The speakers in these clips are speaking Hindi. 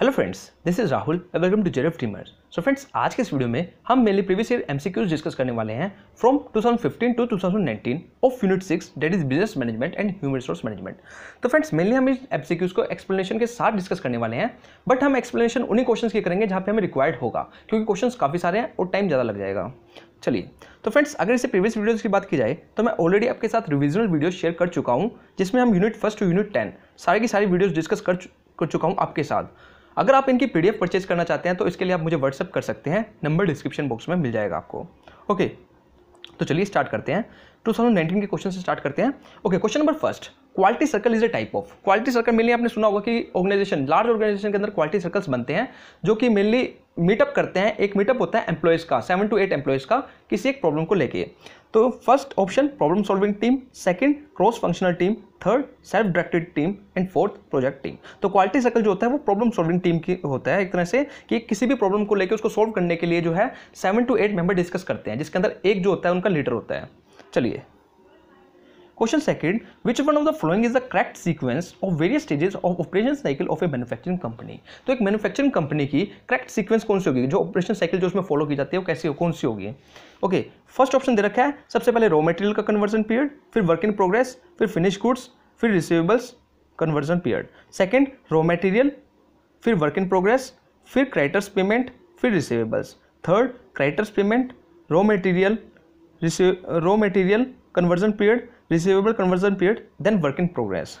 Hello friends, this is Rahul and welcome to जेरेफ टीमर। सो फ्रेंड्स, आज के इस वीडियो में हम mainly previous year MCQs discuss करने वाले हैं from 2015 to 2019 of unit 6 that is business management and human resource management. तो फ्रेंड्स, मेनली हम इस एमसीक्यूज को एक्सप्लेनेशन के साथ डिस्कस करने वाले हैं, बट हम एक्सप्लेनेशन उन्हीं क्वेश्चन की करेंगे जहाँ पे हमें रिक्वायर्ड होगा, क्योंकि क्वेश्चन काफ़ी सारे हैं और टाइम ज़्यादा लग जाएगा। चलिए, तो फ्रेंड्स, अगर इसे प्रीवियस वीडियोस की बात की जाए तो मैं ऑलरेडी आपके साथ रिविजनल वीडियो शेयर कर चुका हूँ, जिसमें हम यूनिट 1 टू यूनिट 10 सारी की सारी वीडियोस डिस्कस कर चुका हूँ आपके साथ। अगर आप इनकी पीडीएफ परचेज करना चाहते हैं तो इसके लिए आप मुझे व्हाट्सअप कर सकते हैं, नंबर डिस्क्रिप्शन बॉक्स में मिल जाएगा आपको। ओके, तो चलिए स्टार्ट करते हैं। 2019 के क्वेश्चन से स्टार्ट करते हैं। Okay, question number first, quality circle is a type of. Quality circle mainly आपने सुना होगा कि ऑर्गेनाइजेशन, लार्ज ऑर्गेनाइजेशन के अंदर क्वालिटी सर्कल्स बनते हैं जो कि मेनली मीटअप करते हैं। एक मीटअप होता है एम्प्लॉयज़ का, 7 to 8 एम्प्लॉयज़ का किसी एक प्रॉब्लम को लेके। तो first option problem solving team, second cross functional team, third self directed team and fourth project team. तो क्वालिटी सर्कल जो होता है वो प्रॉब्लम सॉल्विंग टीम की होता है, एक तरह से कि किसी भी प्रॉब्लम को लेकर उसको सॉल्व करने के लिए जो है 7 to 8 मेंबर डिस्कस करते हैं, जिसके अंदर एक जो होता है उनका लीडर होता है। चलिए, question second, which one of the following is the correct sequence of various stages of operation cycle of A manufacturing company. तो एक मैन्युफैक्चरिंग कंपनी की करेक्ट सीक्वेंस कौन सी होगी, जो ऑपरेशन साइकिल जो उसमें फॉलो की जाती है वो कैसी हो, कौन सी होगी। ओके, फर्स्ट ऑप्शन दे रखा है, सबसे पहले रॉ मटेरियल का कन्वर्जन पीरियड, फिर वर्क इन प्रोग्रेस, फिर फिनिश गुड्स, फिर receivables conversion period. Second raw material, फिर वर्क इन प्रोग्रेस, फिर क्रेडिटर्स पेमेंट, फिर receivables. Third creditors payment, raw material conversion period, receivable conversion period, then work in progress.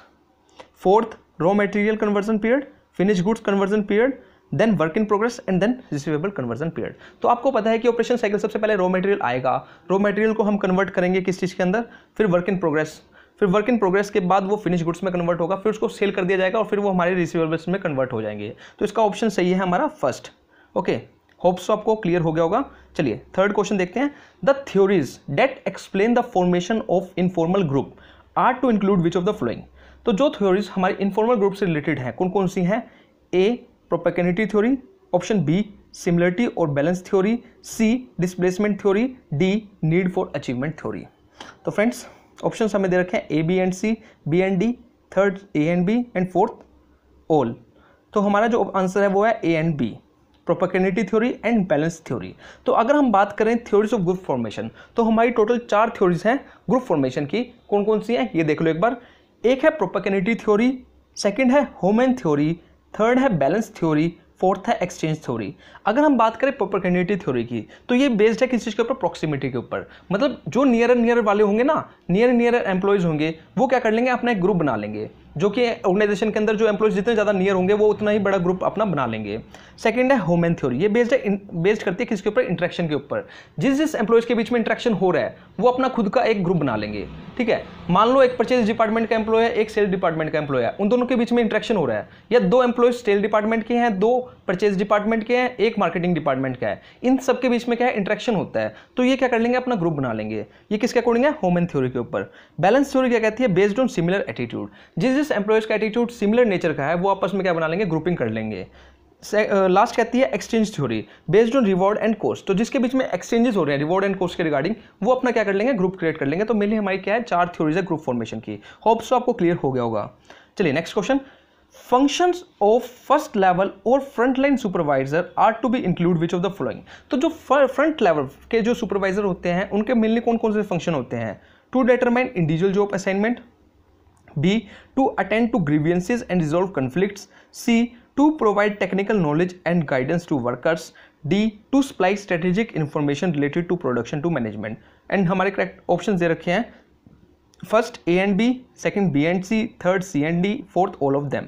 Fourth raw material conversion period, finish goods conversion period, then work in progress and then receivable conversion period. तो आपको पता है कि ऑपरेशन साइकिल सबसे पहले रॉ मटेरियल आएगा, रॉ मटेरियल को हम कन्वर्ट करेंगे किस चीज़ के अंदर, फिर वर्क इन प्रोग्रेस, फिर वर्क इन प्रोग्रेस के बाद वो फिनिश गुड्स में कन्वर्ट होगा, फिर उसको सेल कर दिया जाएगा और फिर वो हमारे रिसीवेबल्स में कन्वर्ट हो जाएंगे। तो इसका ऑप्शन सही है हमारा फर्स्ट। ओके, होप्स आपको क्लियर हो गया होगा। चलिए थर्ड क्वेश्चन देखते हैं। The theories that explain the formation of informal group are to include which of the following. तो जो थ्योरीज हमारी इनफॉर्मल ग्रुप से रिलेटेड हैं कौन कौन सी हैं। A propinquity theory, option B similarity और balance theory, C displacement theory, D need for achievement theory. तो फ्रेंड्स, ऑप्शन हमें दे रखे हैं A B and C, B and D, third A and B and fourth all. तो हमारा जो आंसर है वो है A and B, propinquity theory and balance theory. तो अगर हम बात करें थ्योरीज ऑफ ग्रुप फॉर्मेशन, तो हमारी टोटल 4 थ्योरीज हैं ग्रुप फॉर्मेशन की। कौन कौन सी हैं ये देख लो एक बार। एक है प्रोपेगेनिटी थ्योरी, सेकंड है होमन थ्योरी, थर्ड है बैलेंस थ्योरी, फोर्थ है एक्सचेंज थ्योरी। अगर हम बात करें प्रोपेगेनिटी थ्योरी की, तो ये बेस्ड है किस चीज़ के ऊपर, प्रॉक्सिमिटी के ऊपर। मतलब जो नियर वाले होंगे ना, नियर एम्प्लॉयज़ होंगे, वो क्या कर लेंगे, अपना एक ग्रुप बना लेंगे, जो कि ऑर्गेनाइजेशन के अंदर जो एम्प्लॉयज़ जितने ज़्यादा नियर होंगे वो उतना ही बड़ा ग्रुप अपना बना लेंगे। सेकंड है ह्यूमन थ्योरी, ये बेस्ड करती है किसके ऊपर, इंटरेक्शन के ऊपर। जिस एम्प्लॉयज़ के बीच में इंटरेक्शन हो रहा है वो अपना खुद का एक ग्रुप बना लेंगे। ठीक है, मान लो एक परचेज डिपार्टमेंट का एम्प्लॉय है, एक सेल डिपार्टमेंट का एम्प्लॉय है, उन दोनों के बीच में इंटरेक्शन हो रहा है, या 2 एम्प्लॉयज सेल डिपार्टमेंट के हैं, 2 परचेज डिपार्टमेंट के हैं, एक मार्केटिंग डिपार्टमेंट का है, इन सब के बीच में क्या है, इंटरेक्शन होता है। तो ये क्या कर लेंगे, अपना ग्रुप बना लेंगे। ये किसके अकॉर्डिंग है, ह्यूमन थ्योरी के ऊपर। बैलेंस थ्योरी क्या कहती है, बेस्ड ऑन सिमिलर एटीट्यूड। जिस एम्प्लॉयज का एटीट्यूड सिमिलर नेचर का है वो आपस में क्या बना लेंगे, ग्रुपिंग कर लेंगे। लास्ट कहती है exchange theory, based on reward and cost. तो जिसके बीच में एक्सचेंजेस हो रहे हैं रिवॉर्ड एंड कॉस्ट के रिगार्डिंग, वो अपना क्या कर लेंगे, ग्रुप क्रिएट कर लेंगे। तो मेनली हमारी क्या है, 4 थ्योरीज है ग्रुप फॉर्मेशन की। होप्स तो आपको क्लियर हो गया होगा। चलिए next question, functions of first level और front line supervisor are to be include which of the following. तो जो फ्रंट लेवल के जो सुपरवाइजर होते हैं उनके मेनली कौन कौन से फंक्शन होते हैं। To determine individual job assignment, B to attend to grievances and resolve conflicts, C to provide technical knowledge and guidance to workers, D to supply strategic information related to production to management। And हमारे करेक्ट ऑप्शन दे रखे हैं, first A and B, second B and C, third C and D, fourth all of them.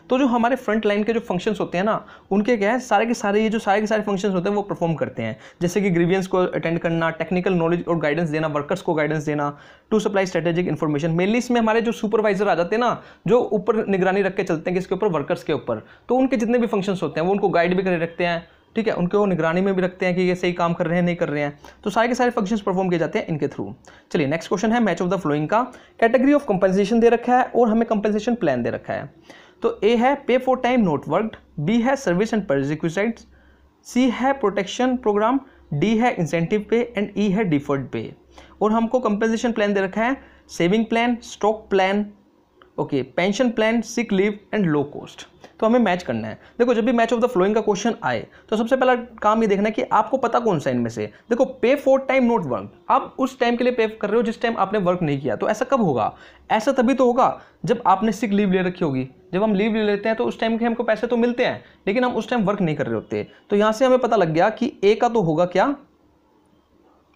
तो जो हमारे फ्रंट लाइन के जो फंक्शंस होते हैं ना, उनके क्या है, सारे के सारे ये जो सारे के सारे फंक्शंस होते हैं वो परफॉर्म करते हैं। जैसे कि ग्रीवियंस को अटेंड करना, टेक्निकल नॉलेज और गाइडेंस देना, वर्कर्स को गाइडेंस देना, to supply strategic information. Mainly इसमें हमारे जो सुपरवाइजर आ जाते हैं ना, जो ऊपर निगरानी रख के चलते हैं किसके ऊपर, वर्कर्स के ऊपर। तो उनके जितने भी फंक्शंस होते हैं वो उनको गाइड भी करे रखते हैं। ठीक है, उनको निगरानी में भी रखते हैं कि ये सही काम कर रहे हैं नहीं कर रहे हैं। तो सारे के सारे फंक्शंस परफॉर्म किए जाते हैं इनके थ्रू। चलिए नेक्स्ट क्वेश्चन है मैच ऑफ द फ्लोइंग का। कैटेगरी ऑफ कंपनसेशन दे रखा है और हमें कंपनसेशन प्लान दे रखा है। तो ए है pay for time not worked, B है सर्विस एंड प्रीरिक्विजिट्स, सी है प्रोटेक्शन प्रोग्राम, डी है इंसेंटिव पे एंड ई है डिफर्ड पे। और हमको कंपनसेशन प्लान दे रखा है saving plan, stock plan, okay, pension plan, sick leave and low cost. तो हमें मैच करना है। देखो जब भी मैच ऑफ द फ्लोइंग का क्वेश्चन आए तो सबसे पहला काम ये देखना है कि आपको पता कौन सा इनमें से। देखो पे फॉर टाइम नॉट वर्क, आप उस टाइम के लिए पे कर रहे हो जिस टाइम आपने वर्क नहीं किया। तो ऐसा कब होगा? ऐसा तभी तो होगा जब आपने सिक लीव ले रखी होगी। जब हम लीव ले लेते हैं तो उस टाइम के हमको पैसे तो मिलते हैं, लेकिन हम उस टाइम वर्क नहीं कर रहे होते। तो यहाँ से हमें पता लग गया कि ए का तो होगा क्या,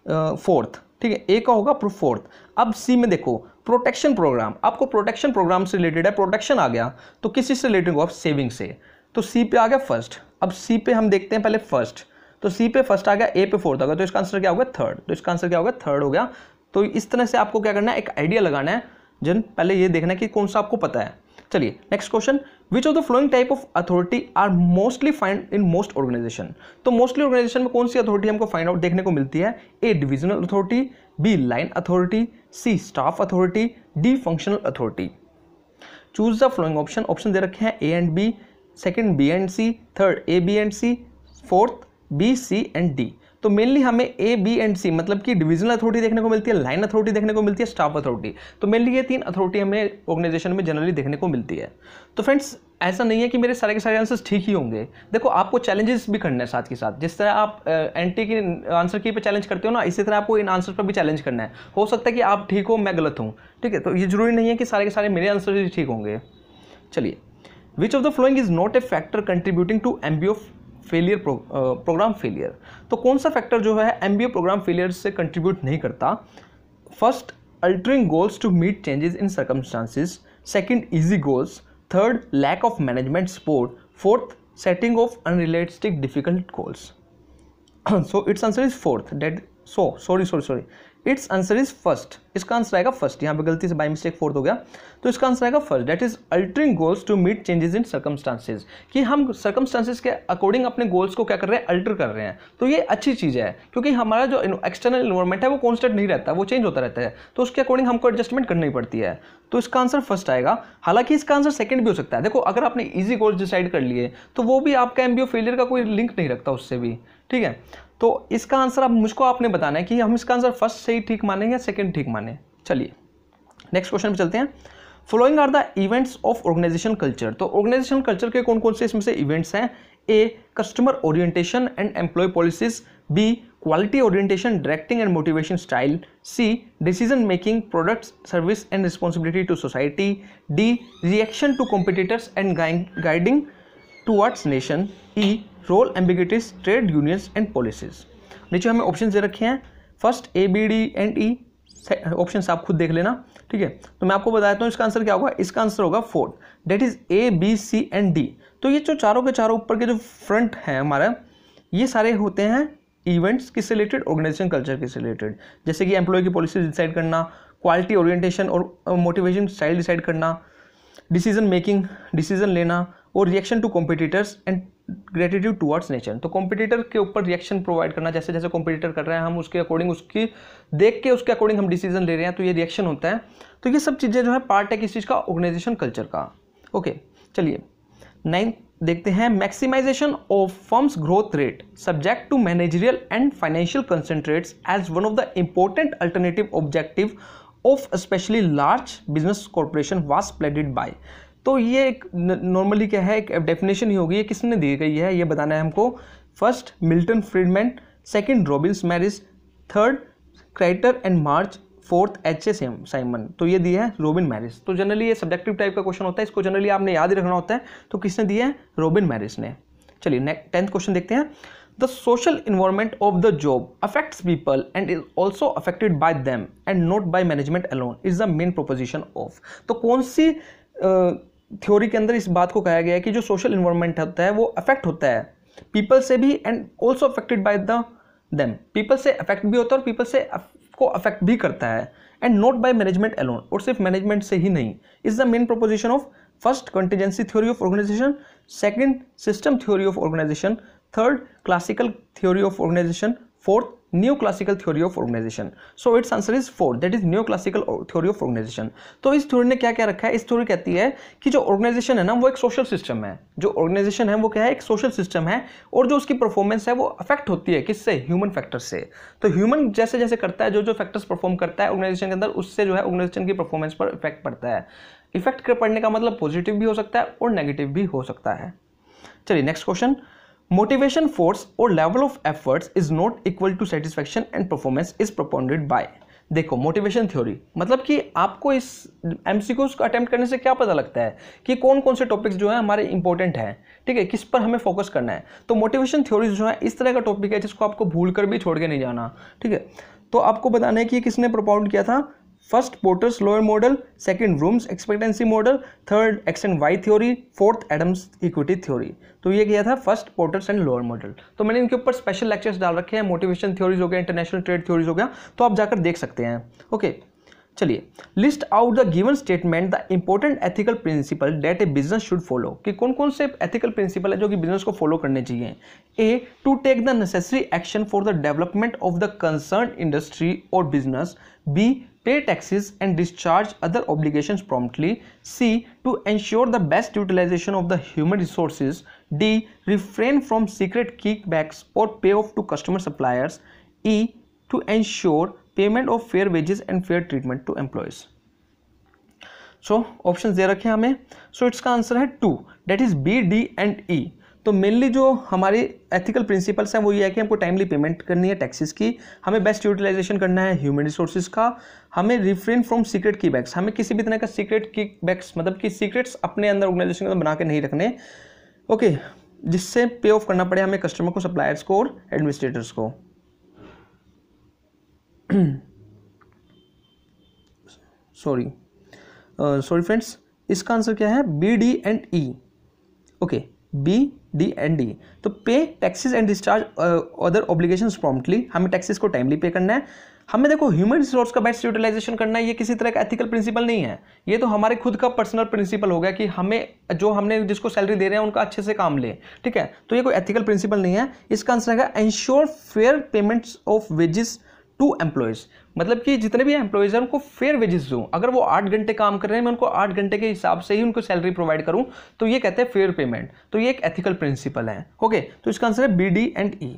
फोर्थ, ठीक है, ए का होगा फोर्थ। अब सी में देखो प्रोटेक्शन प्रोग्राम, आपको प्रोटेक्शन प्रोग्राम से रिलेटेड है, प्रोटेक्शन आ गया तो किसी से रिलेटेड होगा? सेविंग से। तो सी पे आ गया फर्स्ट। अब सी पे हम देखते हैं पहले फर्स्ट, तो सी पे फर्स्ट आ गया, ए पे फोर्थ आ गया, तो इसका आंसर क्या होगा? थर्ड। तो इसका आंसर क्या होगा? थर्ड हो गया। तो इस तरह से आपको क्या करना है, एक आइडिया लगाना है। जन पहले ये देखना है कि कौन सा आपको पता है। चलिए next question, which of the following type of authority are mostly find in most organisation. तो मोस्टली ऑर्गेनाइजेशन में कौन सी अथॉरिटी हमको फाइंड आउट देखने को मिलती है? A divisional authority, B line authority, C staff authority, D functional authority. Choose the following option. Option दे रखे हैं A and B, second B and C, third A B and C, fourth B C and D. तो मेनली हमें ए बी एंड सी मतलब कि डिविजनल अथॉरिटी देखने को मिलती है, लाइन अथॉरिटी देखने को मिलती है, स्टाफ अथॉरिटी। तो मेनली ये तीन अथॉरिटी हमें ऑर्गेनाइजेशन में जनरली देखने को मिलती है। तो फ्रेंड्स ऐसा नहीं है कि मेरे सारे के सारे आंसर्स ठीक ही होंगे। देखो आपको चैलेंजेस भी करना है साथ के साथ। जिस तरह आप एनटी की आंसर की पे चैलेंज करते हो ना, इसी तरह आपको इन आंसर पर भी चैलेंज करना है। हो सकता है कि आप ठीक हो, मैं गलत हूँ, ठीक है। तो ये जरूरी नहीं है कि सारे के सारे मेरे आंसर ही ठीक होंगे। चलिए, which of the following is not a factor contributing to MBO failure, program failure. तो कौन सा फैक्टर जो है एमबीओ प्रोग्राम फेलियर से कंट्रीब्यूट नहीं करता? First, altering goals to meet changes in circumstances, second easy goals, third lack of management support, fourth setting of unrealistic difficult goals. So it's answer is fourth, that sorry it's answer is first. इसका आंसर आएगा फर्स्ट। यहाँ पे गलती से बाय मिस्टेक फोर्थ हो गया, तो इसका आंसर आएगा first, that is altering goals to meet changes in circumstances. कि हम सर्कमस्टांसेस के अकॉर्डिंग अपने गोल्स को क्या कर रहे हैं, अल्टर कर रहे हैं। तो ये अच्छी चीज़ है, क्योंकि हमारा जो एक्सटर्नल इन्वायरमेंट है वो कॉन्स्टेंट नहीं रहता, वो चेंज होता रहता है। तो उसके अकॉर्डिंग हमको एडजस्टमेंट करनी पड़ती है। तो इसका आंसर फर्स्ट आएगा। हालांकि इसका आंसर सेकंड भी हो सकता है। देखो अगर आपने ईजी गोल्स डिसाइड कर लिए तो वो भी आपका एमबीओ फेलियर का कोई लिंक नहीं रखता उससे भी, ठीक है। तो इसका आंसर अब मुझको आपने बताना है कि हम इसका आंसर फर्स्ट से ही ठीक माने या सेकंड ठीक माने। चलिए नेक्स्ट क्वेश्चन पे चलते हैं। Following are the events of organisation culture. तो ऑर्गेनाइजेशन कल्चर के कौन कौन से इसमें से इवेंट्स हैं? A customer orientation and employ policies, B quality orientation directing and motivation style, C decision making products service and responsibility to society, D reaction to competitors and guiding towards nation, E role ambiguities trade unions and policies. नीचे हमें ऑप्शन दे रखे हैं, first A B D and E. Option आप खुद देख लेना, ठीक है। तो मैं आपको बताता हूँ इसका आंसर क्या होगा। इसका आंसर होगा fourth, that is A B C and D. तो ये जो चारों के चारों ऊपर के जो फ्रंट है हमारा, ये सारे होते हैं इवेंट्स किससे रिलेटेड, ऑर्गेनाइजेशन कल्चर के से रिलेटेड। जैसे कि एम्प्लॉय की पॉलिसी डिसाइड करना, क्वालिटी ओरिएंटेशन और मोटिवेशन स्टाइल डिसाइड करना, डिसीजन मेकिंग डिसीजन लेना, और reaction to competitors and gratitude towards nature. तो कॉम्पिटिटर के ऊपर रिएक्शन प्रोवाइड करना, जैसे जैसे कॉम्पिटिटर कर रहे हैं हम उसके अकॉर्डिंग, उसकी देख के उसके अकॉर्डिंग हम डिसीजन ले रहे हैं, तो ये रिएक्शन होता है। तो ये सब चीज़ें जो है पार्ट है किस चीज़ का, ऑर्गेनाइजेशन कल्चर का। ओके चलिए 9 देखते हैं। Maximisation of firms growth rate subject to managerial and financial concentrates as one of the important alternative objective of specially large business corporation was pleaded by. तो ये एक नॉर्मली क्या है, एक डेफिनेशन ही होगी, ये किसने दी गई है ये बताना है हमको। First Milton Friedman, second Robbins Marris, third Cyert and March, fourth H A Simon. तो ये दिया है रॉबिन मैरिस। तो जनरली ये सब्जेक्टिव टाइप का क्वेश्चन होता है, इसको जनरली आपने याद ही रखना होता है। तो किसने दिया है, रॉबिन मैरिस ने। चलिए 10th क्वेश्चन देखते हैं। The social environment of the job affects people and is also affected by them and not by management alone is the main proposition of. तो कौन सी थ्योरी के अंदर इस बात को कहा गया है कि जो सोशल इन्वायरमेंट होता है वो अफेक्ट होता है पीपल से भी and also affected by the them. People से अफेक्ट भी होता है और पीपल से को अफेक्ट भी करता है, and not by management alone, और सिर्फ मैनेजमेंट से ही नहीं। Is the main proposition of first contingency theory of organization, second system theory of organization, third classical theory of organization, fourth new classical theory of organisation. So it's answer is fourth, that is new classical theory of organization. तो इस थ्योरी ने क्या क्या रखा है, इस थ्योरी कहती है कि जो ऑर्गेनाइजेशन है ना वो एक सोशल सिस्टम है। जो ऑर्गेनाइजेशन है वो क्या है, एक सोशल सिस्टम है, और जो उसकी परफॉर्मेंस है वो अफेक्ट होती है किससे, ह्यूमन फैक्टर से। तो ह्यूमन जैसे जैसे करता है, जो जो फैक्टर्स परफॉर्म करता है ऑर्गेनाइजेशन के अंदर, उससे जो है ऑर्गेनाइजेशन की परफॉर्मेंस पर इफेक्ट पड़ता है। इफेक्ट के पड़ने का मतलब पॉजिटिव भी हो सकता है और नेगेटिव भी हो सकता है। चलिए नेक्स्ट क्वेश्चन, मोटिवेशन फोर्स और level of efforts is not equal to satisfaction and performance is propounded by. देखो मोटिवेशन थ्योरी मतलब कि आपको इस एमसीक्यूज को अटेम्प्ट करने से क्या पता लगता है कि कौन कौन से टॉपिक्स जो है हमारे इंपॉर्टेंट हैं, ठीक है, किस पर हमें फोकस करना है। तो मोटिवेशन थ्योरी जो है इस तरह का टॉपिक है जिसको आपको भूल कर भी छोड़ के नहीं जाना, ठीक है। तो आपको बताना है कि किसने प्रोपाउंड किया था, first Porter's Lawler model, second Vroom's expectancy model, third X and Y theory, fourth Adams equity theory. तो ये किया था first Porter's and Lawler model. तो मैंने इनके ऊपर स्पेशल लेक्चर्स डाल रखे हैं, मोटिवेशन थ्योरीज हो गया, इंटरनेशनल ट्रेड थ्योरीज हो गया, तो आप जाकर देख सकते हैं। ओके चलिए, list out the given statement the important ethical principal that A business should follow, कि कौन कौन से एथिकल प्रिंसिपल है जो कि बिजनेस को फॉलो करने चाहिए। A, to take the necessary action for the development of the concern industry और business. B, pay taxes and discharge other obligations promptly. C, to ensure the best utilization of the human resources. D, refrain from secret kickbacks or payoff to customer suppliers. E, to ensure payment of fair wages and fair treatment to employees. So options दे रखे हैं हमें। So इसका आंसर है 2, that is B, D and E। तो मेनली जो हमारे एथिकल प्रिंसिपल्स हैं वो ये है कि हमको टाइमली पेमेंट करनी है टैक्सेस की, हमें बेस्ट यूटिलाइजेशन करना है ह्यूमन रिसोर्सेज का, हमें रिफ्रेन फ्रॉम सीक्रेट कीबैक्स, हमें किसी भी तरह का सीक्रेट कीबैक्स मतलब कि सीक्रेट्स अपने अंदर ऑर्गेनाइजेशन के अंदर बना के नहीं रखने, ओके, जिससे पे ऑफ करना पड़े हमें कस्टमर को, सप्लायर्स को और एडमिनिस्ट्रेटर्स को। सॉरी फ्रेंड्स, इसका आंसर क्या है, B, D and E. Okay, B, D and D. तो pay taxes and discharge other obligations promptly, हमें टैक्सेस को टाइमली पे करना है, हमें देखो ह्यूमन रिसोर्स का बेस्ट यूटिलाइजेशन करना है। ये किसी तरह का एथिकल प्रिंसिपल नहीं है, ये तो हमारे खुद का पर्सनल प्रिंसिपल हो गया कि हमें जो हमने जिसको सैलरी दे रहे हैं उनका अच्छे से काम ले, ठीक है। तो ये कोई एथिकल प्रिंसिपल नहीं है। इसका आंसर है ensure fair payments of wages to employees, मतलब कि जितने भी एम्प्लॉयज़ हैं उनको फेयर वेजेस दूँ। अगर वो 8 घंटे काम कर रहे हैं मैं उनको 8 घंटे के हिसाब से ही उनको सैलरी प्रोवाइड करूँ, तो ये कहते हैं फेयर पेमेंट। तो ये एक एथिकल प्रिंसिपल है। ओके, तो इसका आंसर है बी, डी एंड ई।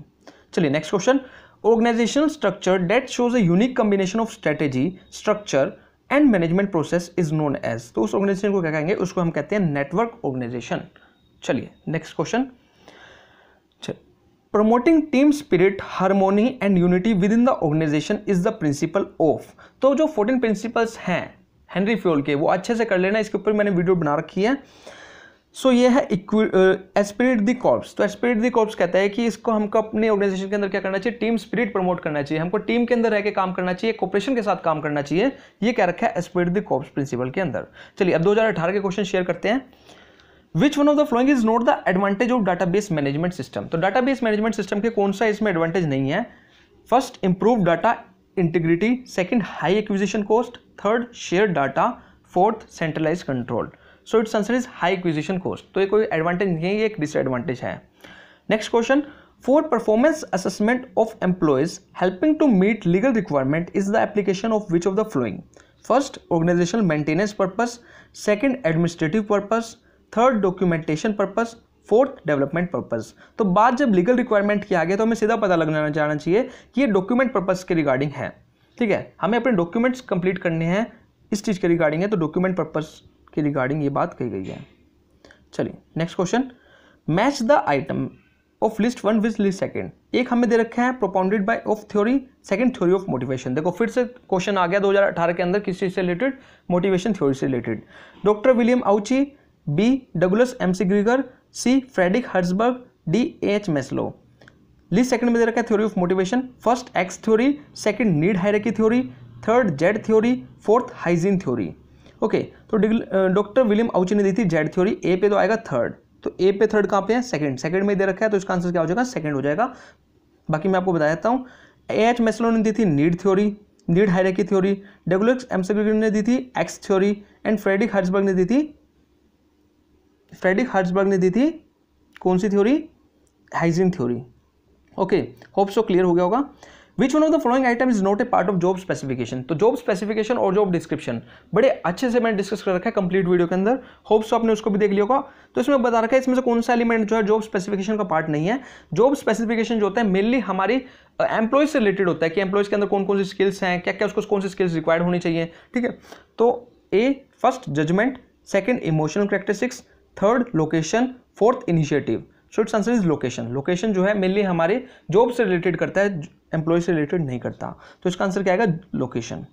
चलिए next question, organizational structure that shows a unique combination of strategy, structure and management process is known as. तो उस ऑर्गेनाइजेशन को क्या कहेंगे, उसको हम कहते हैं नेटवर्क ऑर्गेनाइजेशन। चलिए next question, promoting team spirit, harmony and unity within the organisation is the principle of. तो जो 14 प्रिंसिपल्स हैं हेनरी फ्योल के, वो अच्छे से कर लेना, इसके ऊपर मैंने वीडियो बना रखी है। सो ये है एस्पिरिट द कॉर्प्स। तो एस्पिरिट द कॉर्प्स कहता है कि इसको हमको अपने ऑर्गेनाइजेशन के अंदर क्या करना चाहिए, टीम स्पिरिट प्रमोट करना चाहिए, हमको टीम के अंदर रह के काम करना चाहिए, कोऑपरेशन के साथ काम करना चाहिए। ये क्या रखा है एस्पिरिट द कॉर्प्स प्रिंसिपल के अंदर। चलिए अब 2018 के क्वेश्चन शेयर करते हैं। Which one of the following is not the advantage of database management system? तो database management system के कौन सा इसमें एडवांटेज नहीं है। First, improve data integrity, second, high acquisition cost, third, share data, fourth, centralize control. So it's answer is high acquisition cost. तो ये कोई एडवांटेज नहीं है, ये एक डिसएडवांटेज है। Next question, for performance assessment of employees helping to meet legal requirement is the application of which of the following. First, organizational maintenance purpose, second, administrative purpose, third, documentation purpose, fourth, development purpose. तो बात जब लीगल रिक्वायरमेंट की आ गया तो हमें सीधा पता लगना जाना चाहिए कि ये डॉक्यूमेंट पर्पस के रिगार्डिंग है, ठीक है। हमें अपने डॉक्यूमेंट्स कंप्लीट करने हैं, इस चीज़ के रिगार्डिंग है, तो डॉक्यूमेंट पर्पस के रिगार्डिंग ये बात कही गई है। चलिए next question, match the item of list 1 with list second. एक हमें दे रखा है propounded bye of theory, second theory of motivation. देखो फिर से क्वेश्चन आ गया 2018 के अंदर, किस चीज़ से रिलेटेड, मोटिवेशन थ्योरी से related. Doctor William Ouchi, B, Douglas McGregor, C, Frederick Herzberg, D, H Maslow. List second में दे रखा है theory of motivation. First, X theory, second, need hierarchy theory, third, Z theory, fourth, hygiene theory. Okay, तो डॉक्टर विलियम आउची ने दी थी जेड थ्योरी, ए पे तो आएगा थर्ड। तो ए पे थर्ड कहाँ पे है, सेकंड में दे रखा है, तो इसका आंसर क्या हो जाएगा, सेकंड हो जाएगा। बाकी मैं आपको बता देता हूँ, एच मैस्लो ने दी थी need theory, need hierarchy theory, Douglas McGregor ने दी थी X theory, and Frederick Herzberg ने दी थी कौन सी theory, hygiene theory. Okay, hope so clear हो गया होगा। Which one of the following item is not a part of job specification. तो जॉब स्पेसिफिकेशन और जॉब डिस्क्रिप्शन बड़े अच्छे से मैंने डिस्कस कर रखा है कंप्लीट वीडियो के अंदर, होप सो आपने उसको भी देख लिया होगा। तो इसमें बता रखा है इसमें से कौन सा एलिमेंट जो है जॉब स्पेसिफिकेशन का पार्ट नहीं है। जॉब स्पेसिफिकेशन जो होता है मेनली हमारी एम्प्लॉयज से रिलेटेड होता है कि एम्प्लॉयज के अंदर कौन कौन सी स्किल्स हैं, क्या क्या उसको कौन सी स्किल्स रिक्वायर्ड होनी चाहिए, ठीक है। तो A, first, judgement, second emotional characteristics, third location, fourth initiative. So it's answer is location. Location जो है मेनली हमारे जॉब से रिलेटेड करता है, एम्प्लॉय से रिलेटेड नहीं करता, तो इसका आंसर क्या आएगा, location.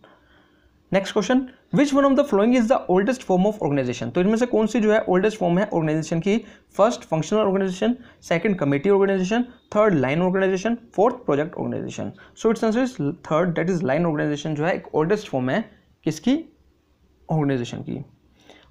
Next question, which one of the following is the oldest form of organization. तो इनमें से कौन सी जो है ओल्डेस्ट फॉर्म है ऑर्गेनाइजेशन की। First functional organization, second committee organization, third line organization, fourth project organization. So it's answer is third, that is line organization जो है एक ओल्डेस्ट फॉर्म है किसकी, ऑर्गेनाइजेशन की।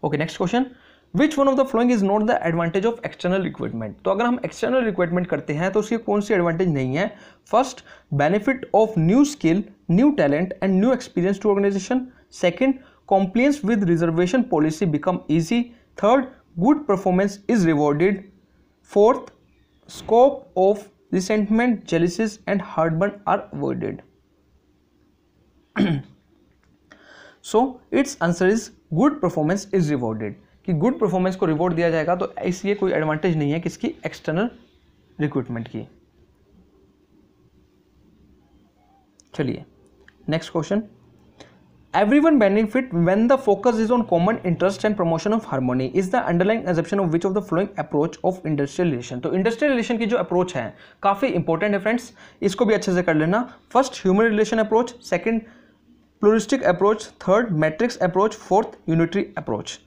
Okay, next question, which one of the following is not the advantage of external recruitment. तो अगर हम एक्सटर्नल रिक्रूटमेंट करते हैं तो उसकी कौन सी एडवांटेज नहीं है। First, benefit of new skill, new talent and new experience to organization. Second, compliance with reservation policy become easy. Third, good performance is rewarded. Fourth, scope of resentment, jealousies and heartburn are avoided. So its answer is good performance is rewarded, कि good performance को रिवॉर्ड दिया जाएगा, तो इसलिए कोई एडवांटेज नहीं है किसकी, एक्सटर्नल रिक्रूटमेंट की। चलिए next question, everyone benefit when the focus is on common interest and promotion of harmony is the underlying assumption of which of the following approach of industrial relation। तो इंडस्ट्रियल रिलेशन की जो अप्रोच है काफ़ी इंपॉर्टेंट है फ्रेंड्स, इसको भी अच्छे से कर लेना। First human relation approach, second pluralistic approach, third matrix approach, fourth unitary approach.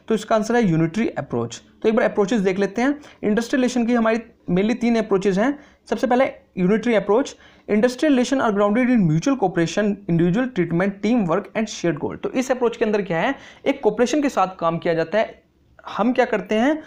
तो इसका आंसर है यूनिटरी अप्रोच। तो एक बार अप्रोचेस देख लेते हैं। इंडस्ट्रियल रिलेशन की हमारी मेनली 3 अप्रोचेस हैं। सबसे पहले unitary approach, industrial relation are grounded in mutual cooperation, individual treatment, team work and shared goal. तो इस अप्रोच के अंदर क्या है, एक कोऑपरेशन के साथ काम किया जाता है। हम क्या करते हैं,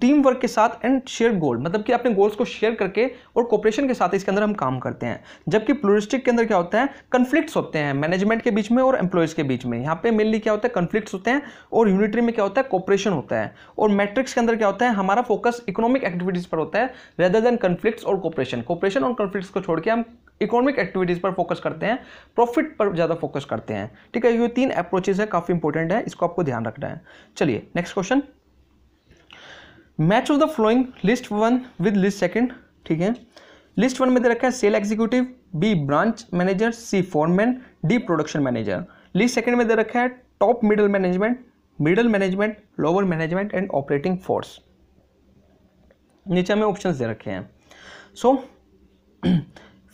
टीम वर्क के साथ एंड शेयर गोल, मतलब कि अपने गोल्स को शेयर करके और कोऑपरेशन के साथ इसके अंदर हम काम करते हैं। जबकि प्लूरिस्टिक के अंदर क्या होता है, कन्फ्लिक्ट्स होते हैं मैनेजमेंट के बीच में और एम्प्लॉयज के बीच में। यहाँ पे मेनली क्या होता है, कन्फ्लिक्ट्स होते हैं, और यूनिटरी में क्या होता है, कोऑपरेशन होता है। और मैट्रिक्स के अंदर क्या होता है, हमारा फोकस इकोनॉमिक एक्टिविटीज पर होता है रेदर देन कन्फ्लिक्ट्स और कोऑपरेशन। कोऑपरेशन और कन्फ्लिक्ट्स को छोड़ के हम इकोनॉमिक एक्टिविटीज पर फोकस करते हैं, प्रॉफिट पर ज़्यादा फोकस करते हैं। ठीक है, ये 3 अप्रोचेज है, काफ़ी इंपॉर्टेंट है, इसको आपको ध्यान रखना है। चलिए next question, match of the following list 1 with list second. ठीक है, लिस्ट 1 में दे रखा है sale executive, B branch manager, C foreman, D production manager. List second में दे रखा है top middle management, middle management, lower management and operating force. नीचे में ऑप्शंस दे रखे हैं। सो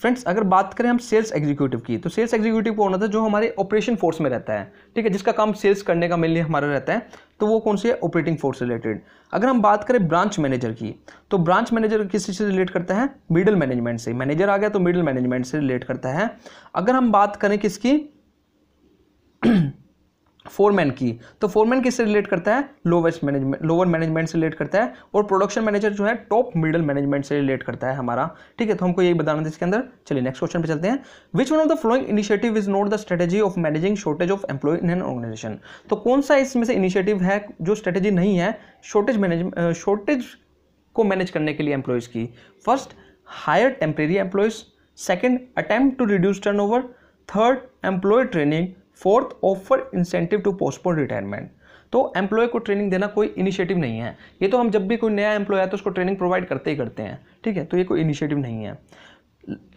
फ्रेंड्स, अगर बात करें हम सेल्स एग्जीक्यूटिव की, तो सेल्स एग्जीक्यूटिव कौन होता है, जो हमारे ऑपरेशन फोर्स में रहता है। ठीक है, जिसका काम सेल्स करने का मेनली हमारा रहता है, तो वो कौन सी है, ऑपरेटिंग फोर्स रिलेटेड। अगर हम बात करें ब्रांच मैनेजर की, तो ब्रांच मैनेजर किसी से रिलेट करता है, मिडिल मैनेजमेंट से। मैनेजर आ गया तो मिडिल मैनेजमेंट से रिलेट करता है। अगर हम बात करें किसकी, फोरमैन की, तो फोरमैन किससे रिलेट करता है, लोअर मैनेजमेंट से रिलेट करता है। और प्रोडक्शन मैनेजर जो है टॉप मिडिल मैनेजमेंट से रिलेट करता है हमारा। ठीक है, तो हमको यही बताना था इसके अंदर। चलिए नेक्स्ट क्वेश्चन पे चलते हैं। Which one of the following initiative is not the strategy of managing shortage of employee in an organization. तो कौन सा इसमें से इनिशिएटिव है जो स्ट्रेटेजी नहीं है शॉर्टेज को मैनेज करने के लिए एम्प्लॉयज की। First, hire temporary employees, second, attempt to reduce turnover, third, employee training, fourth, offer incentive to postpone retirement. तो एम्प्लॉय को ट्रेनिंग देना कोई इनिशिएटिव नहीं है। ये तो हम जब भी कोई नया एम्प्लॉय है तो उसको ट्रेनिंग प्रोवाइड करते ही करते हैं। ठीक है, तो ये कोई इनिशिएटिव नहीं है।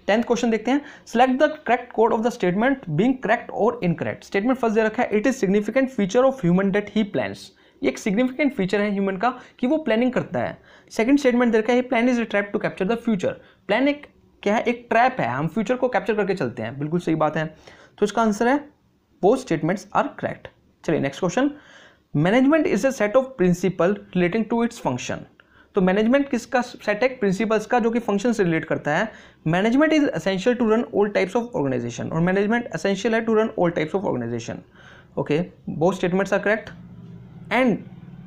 10th क्वेश्चन देखते हैं। Select the correct code of the statement being correct और इनकरेक्ट। स्टेटमेंट फर्स्ट दे रखा है, it is significant feature of human that he plans. ये एक सिग्निफिकेंट फीचर है ह्यूमन का कि वो प्लानिंग करता है। सेकंड स्टेटमेंट दे रखा है, plan is a trap to capture the future. Plan एक क्या है, एक ट्रैप है, हम फ्यूचर को कैप्चर करके चलते हैं। बिल्कुल सही बात है, तो इसका आंसर है both statements are correct। चलिए next question, management is a set of principle relating to its function. तो मैनेजमेंट किसका सेट है, प्रिंसिपल्स का, जो कि फंक्शन से रिलेट करता है। Management is essential to run all types of organization, और मैनेजमेंट एसेंशियल है to run all types of organization. Okay, both statements are correct and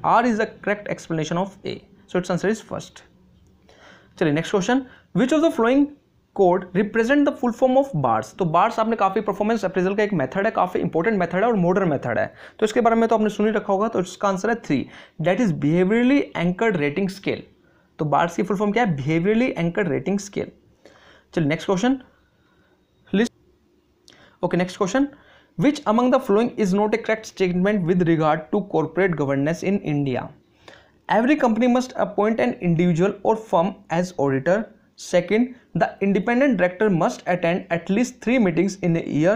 R is the correct explanation of A, so it's answer is first. चलिए next question, which of the flowing code represent the full form of bars. तो बार्स आपने काफी परफॉर्मेंस अप्रेजल का एक मेथड है, काफी इंपॉर्टेंट मेथड है और मॉडर्न मेथड है, तो इसके बारे में तो आपने सुन ही रखा होगा। तो इसका आंसर है 3, that is behaviourally anchored rating scale. तो बार्स की फुल फॉर्म क्या है, बिहेवियरली एंकर्ड रेटिंग स्केल। चलिए next question, okay next question, which among the following is not a correct statement with regard to corporate governance in India. Every company must appoint an individual or firm as auditor. Second, the independent director must attend at least 3 meetings in a year.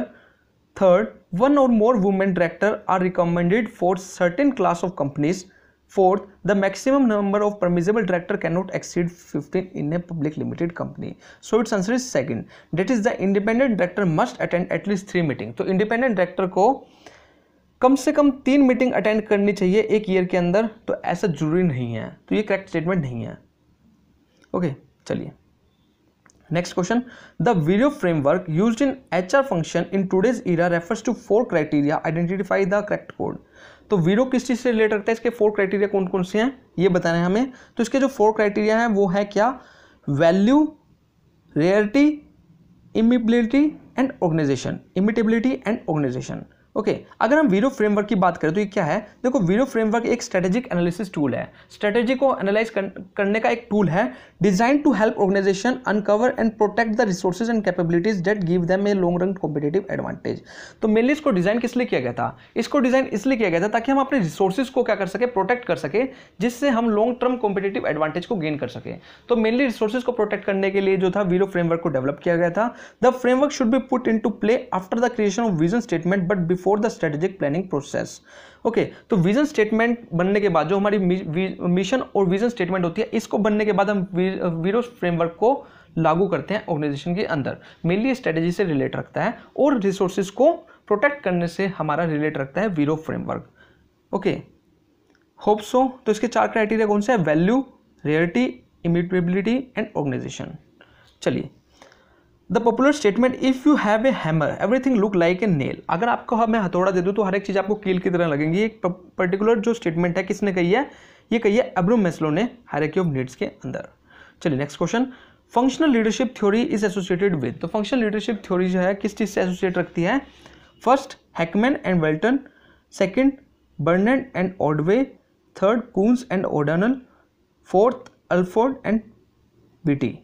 Third, one or more women director are recommended for certain class of companies. Fourth, the maximum number of permissible director cannot exceed 15 in a public limited company. So its answer is second. That is the independent director must attend at least 3 meetings. तो independent director को कम से कम 3 मीटिंग अटेंड करनी चाहिए एक ईयर के अंदर. तो ऐसा जरूरी नहीं है, तो ये करेक्ट स्टेटमेंट नहीं है. ओके, चलिए next question. The VRIO framework used in HR function in today's era refers to 4 criteria. Identify the correct code. तो वीडियो किस चीज़ से रिलेट रखता है, इसके 4 क्राइटेरिया कौन कौन से हैं ये बताना है हमें. तो इसके जो 4 क्राइटेरिया हैं वो है क्या, value, rarity, imitability and organisation. Imitability and organisation. Okay, अगर हम वीडियो फ्रेमवर्क की बात करें तो ये क्या है. देखो, वीडियो फ्रेमवर्क एक स्ट्रेटेजिक एनालिसिस टूल है. स्ट्रेटेजी को एनालाइज करने का एक टूल है design to help organization uncover and protect the resources and capabilities that give them a long run competitive advantage. तो मेनली इसको डिजाइन किस लिए किया गया था, इसको डिजाइन इसलिए किया गया था ताकि हम अपने रिसोर्सेज को क्या कर सके, प्रोटेक्ट कर सके, जिससे हम लॉन्ग टर्म कॉम्पिटिटिव एडवांटेज को गेन कर सके. तो मेनली रिसोर्सेज को प्रोटेक्ट करने के लिए जो था वीडियो फ्रेमवर्क को डेवलप किया गया था. The framework should be put into play after the creation of vision statement but before the strategic planning process. Okay, तो विजन स्टेटमेंट बनने के बाद जो हमारी मिशन और विजन स्टेटमेंट होती है, इसको बनने के बाद हम वीडियो फ्रेमवर्क को लागू करते हैं ऑर्गेनाइजेशन के अंदर. मेनली स्ट्रेटेजी से रिलेट रखता है और रिसोर्सेज को प्रोटेक्ट करने से हमारा रिलेट रखता है वीडियो फ्रेमवर्क. ओके, होप सो. तो इसके 4 क्राइटेरिया कौन से हैं, value, rarity, imitability and organisation. चलिए, the popular statement if you have a hammer everything look like a nail. अगर आपको मैं हथौड़ा दे दूं तो हर एक चीज आपको कील की तरह लगेंगी. एक पर्टिकुलर जो स्टेटमेंट है किसने कही है, ये कही है अब्राहम मैस्लो ने हायरार्की ऑफ नीड्स के अंदर. चलिए next question. Functional leadership theory is associated with. तो फंक्शनल लीडरशिप थ्योरी जो है किस चीज से एसोसिएट रखती है. First, Hackman and Walton. Second, Barnard and Ordway. Third, Koontz and O'Donnell. Fourth, Alford and Beatty.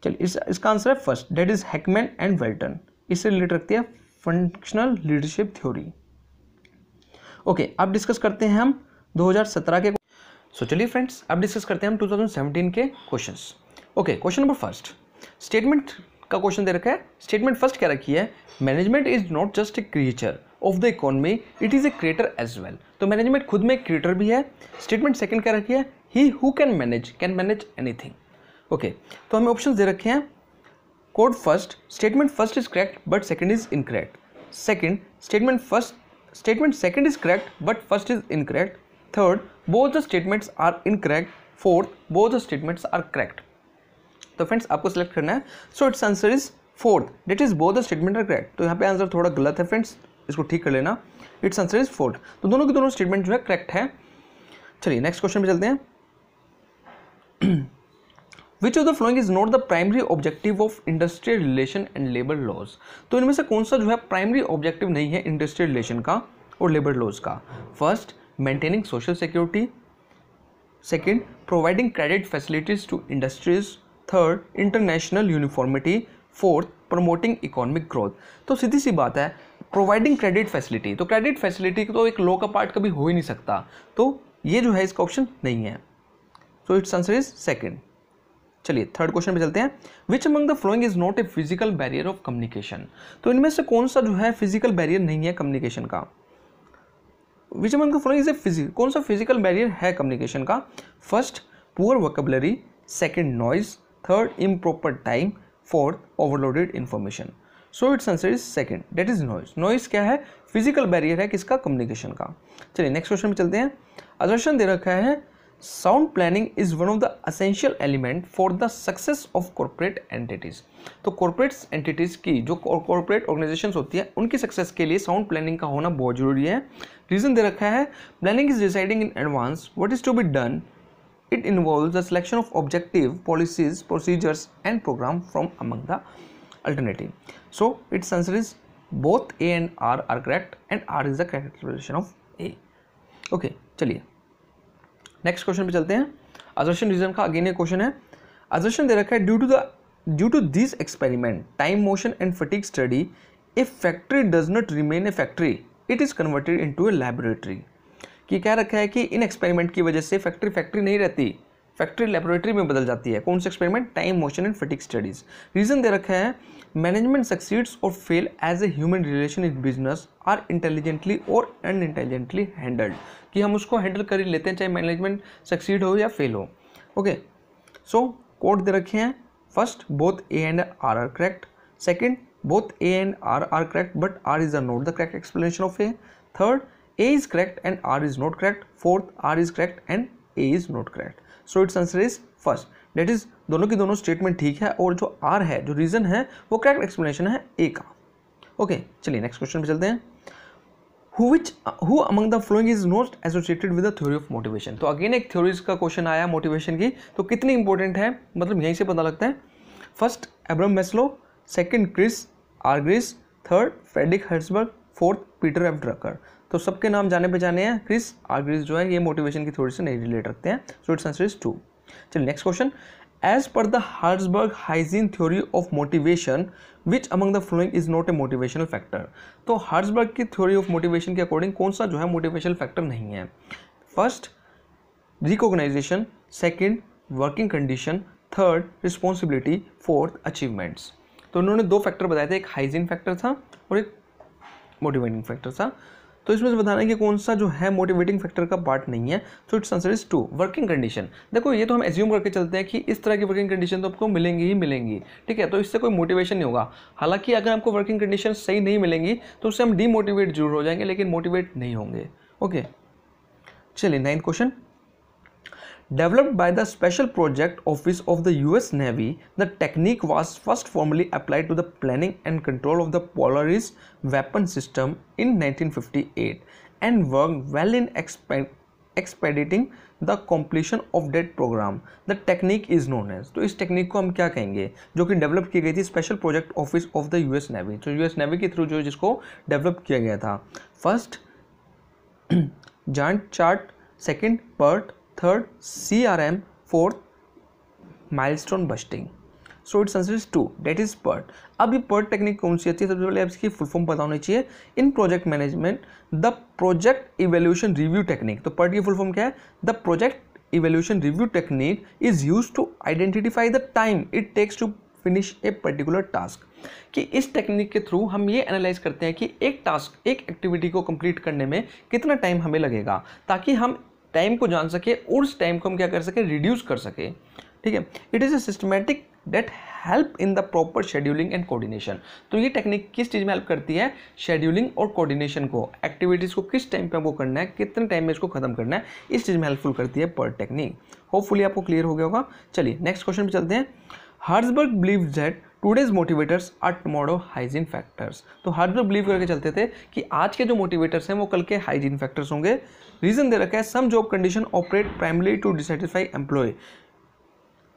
चलिए इसका आंसर है first, that is Hackman and Walton. इससे रिलेट रखती है फंक्शनल लीडरशिप थ्योरी. ओके, अब डिस्कस करते हैं हम 2017 के. सो चलिए फ्रेंड्स, अब डिस्कस करते हैं हम 2017 के questions. Okay, question number first, statement का क्वेश्चन दे रखा है. स्टेटमेंट फर्स्ट क्या रखी है, management is not just a creature of the economy, it is a creator as well. तो मैनेजमेंट खुद में एक क्रिएटर भी है. स्टेटमेंट सेकंड क्या रखी है, he who can manage anything. Okay, तो हमें ऑप्शन दे रखे हैं. Code first, statement first is correct but second is incorrect. Second, statement second is correct but first is incorrect. Third, both the statements are incorrect. Fourth, both the statements are correct. तो फ्रेंड्स आपको सिलेक्ट करना है. So it's answer is fourth, that is both the statement are correct. तो यहाँ पे आंसर थोड़ा गलत है फ्रेंड्स, इसको ठीक कर लेना. It's answer is fourth. तो दोनों के दोनों स्टेटमेंट जो है करेक्ट है. चलिए नेक्स्ट क्वेश्चन पे चलते हैं. Which of the following is not the primary objective of industrial relation and labor laws? तो इनमें से कौन सा जो है प्राइमरी ऑब्जेक्टिव नहीं है इंडस्ट्रियल रिलेशन का और लेबर लॉज का. First, maintaining social security. Second, providing credit facilities to industries. Third, international uniformity. Fourth, promoting economic growth. तो सीधी सी बात है, प्रोवाइडिंग क्रेडिट फैसिलिटी. तो क्रेडिट फैसिलिटी तो एक लॉ का पार्ट कभी हो ही नहीं सकता. तो ये जो है इसका ऑप्शन नहीं है. So it's answer is second. चलिए थर्ड क्वेश्चन पे चलते हैं. विच among the following is not a physical barrier of communication. तो इनमें से कौन सा जो है फिजिकल बैरियर नहीं है कम्युनिकेशन का. विच among the following is a कौन सा फिजिकल बैरियर है कम्युनिकेशन का. First, poor vocabulary. Second, noise. Third, improper time. Fourth, overloaded information. So it's answer is second, that is noise. Noise क्या है, फिजिकल बैरियर है किसका, कम्युनिकेशन का. चलिए नेक्स्ट क्वेश्चन पे चलते हैं. असर्शन दे रखा है, sound planning is one of the essential element for the success of corporate entities. तो कॉर्पोरेट एंटिटीज की जो कॉर्पोरेट ऑर्गेनाइजेशंस होती है उनकी सक्सेस के लिए साउंड प्लानिंग का होना बहुत जरूरी है. रीजन दे रखा है, planning is deciding in advance what is to be done. It involves the selection of objective, policies, procedures and program from among the alternative. So it's answer is both A and R are correct and R is the characterization of A. Okay, चलिए नेक्स्ट क्वेश्चन पे चलते हैं. असर्शन रीजन का अगेन एक क्वेश्चन है. असर्शन दे रखा है, due to this experiment, time, motion and fatigue study, A factory does not remain A factory, it is converted into A laboratory. कि क्या रखा है कि इन एक्सपेरिमेंट की वजह से फैक्ट्री नहीं रहती, फैक्ट्री लैबोरेटरी में बदल जाती है। कौन सा experiment? Time, motion and fatigue studies. Reason दे रखा है management succeeds or fail as a human relation in business are intelligently or unintelligently handled, कि हम उसको हैंडल कर ही लेते हैं चाहे मैनेजमेंट सक्सीड हो या फेल हो। ओके, सो कोड दे रखे हैं, first both A and R are correct, second both A and R are correct but R is not the correct explanation of A. Third, A is correct and R is not correct. Fourth, R is correct and A is not correct. So its answer is first. That is दोनों की दोनों स्टेटमेंट ठीक है और जो R है, जो रीजन है, वो करेक्ट एक्सप्लेनेशन है A का। ओके, चलिए नेक्स्ट क्वेश्चन पे चलते हैं। Who among the following is not associated with the theory of motivation? तो अगेन एक थ्योरीज का क्वेश्चन आया मोटिवेशन की, तो कितनी इंपॉर्टेंट है मतलब यहीं से पता लगता है। First Abraham Maslow, second Chris Argyris, third Frederick Herzberg, fourth Peter F Drucker. तो सबके नाम जाने पहचाने हैं। क्रिस आर्ग्रिस जो है ये मोटिवेशन की थ्योरी से नहीं रिलेट रखते हैं। So it's answer is 2। चलिए next question. As per the Herzberg hygiene theory of motivation which among the following is not a motivational factor? तो हर्ट्जबर्ग की थ्योरी ऑफ मोटिवेशन के अकॉर्डिंग कौन सा जो है मोटिवेशनल फैक्टर नहीं है? First recognition, second working condition, third responsibility, fourth achievements. तो उन्होंने दो फैक्टर बताए थे, एक हाइजीन फैक्टर था और एक मोटिवेटिंग फैक्टर था। तो इसमें से बताना है कि कौन सा जो है मोटिवेटिंग फैक्टर का पार्ट नहीं है। So it's answer is 2 working condition. देखो ये तो हम एज्यूम करके चलते हैं कि इस तरह की वर्किंग कंडीशन तो आपको मिलेंगी ही मिलेंगी, ठीक है, तो इससे कोई मोटिवेशन नहीं होगा। हालांकि अगर आपको वर्किंग कंडीशन सही नहीं मिलेंगी तो उससे हम डीमोटिवेट जरूर हो जाएंगे लेकिन मोटिवेट नहीं होंगे। ओके, चलिए 9th question. Developed by the Special Project Office of the US Navy, the technique was first formally applied to the planning and control of the Polaris weapon system in 1958 and worked well in expediting the completion of that program. The technique is known as, तो इस टेक्निक को हम क्या कहेंगे जो कि डेवलप की गई थी special project office of the US Navy, तो US Navy के थ्रू जो जिसको डेवलप किया गया था। First joint chart, second PERT, third CRM, fourth milestone busting. So it's answer is 2 that is PERT. अब ये पर्ट टेक्निक कौन सी आती है? सबसे पहले आप इसकी फुल फॉर्म पता होनी चाहिए। In project management the project evaluation review technique. तो पर्ट की फुल फॉर्म क्या है? The project evaluation review technique is used to identify the time it takes to finish a particular task. कि इस टेक्निक के थ्रू हम ये एनालाइज करते हैं कि एक टास्क, एक एक्टिविटी को कंप्लीट करने में कितना टाइम हमें लगेगा, ताकि हम टाइम को जान सके और उस टाइम को हम क्या कर सके, रिड्यूस कर सके, ठीक है। It is a systematic that help in the proper scheduling and coordination. तो ये टेक्निक किस चीज़ में हेल्प करती है? शेड्यूलिंग और कोऑर्डिनेशन को, एक्टिविटीज़ को किस टाइम पे हमको करना है, कितने टाइम में इसको खत्म करना है, इस चीज़ में हेल्पफुल करती है पर्ट टेक्निक। होपफुली आपको क्लियर हो गया होगा। चलिए नेक्स्ट क्वेश्चन पे चलते हैं। Herzberg believes that today's motivators are tomorrow hygiene factors. तो हर्ट्जबर्ग बिलीव करके चलते थे कि आज के जो मोटिवेटर्स हैं वो कल के हाइजीन फैक्टर्स होंगे। रीजन दे रखा है some job condition operate primarily to dissatisfy employ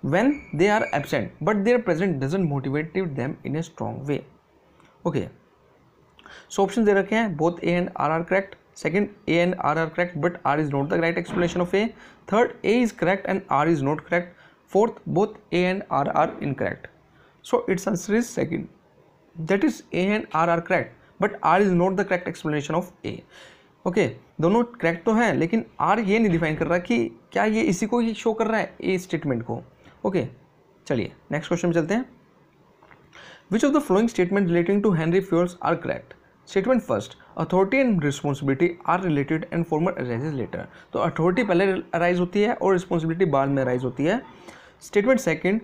when they are absent but their present doesn't motivate them in a strong way. Okay, so option दे रखे हैं both A and R are correct, second A and R are correct but R is not the right explanation of A, third A is correct and R is not correct, fourth both A and R are incorrect. So its answer is second, that is A and R are correct but R is not the correct explanation of A. Okay, दोनों करेक्ट तो हैं लेकिन R ये नहीं डिफाइन कर रहा कि क्या ये इसी को ही शो कर रहा है A स्टेटमेंट को। ओके, चलिए नेक्स्ट क्वेश्चन में चलते हैं। Which of the following statement relating to Henry Fayol are correct? Statement first, authority and responsibility are related and former arises latter. तो अथॉरिटी पहले अराइज होती है और रिस्पॉन्सिबिलिटी बाद में अराइज होती है। Statement second,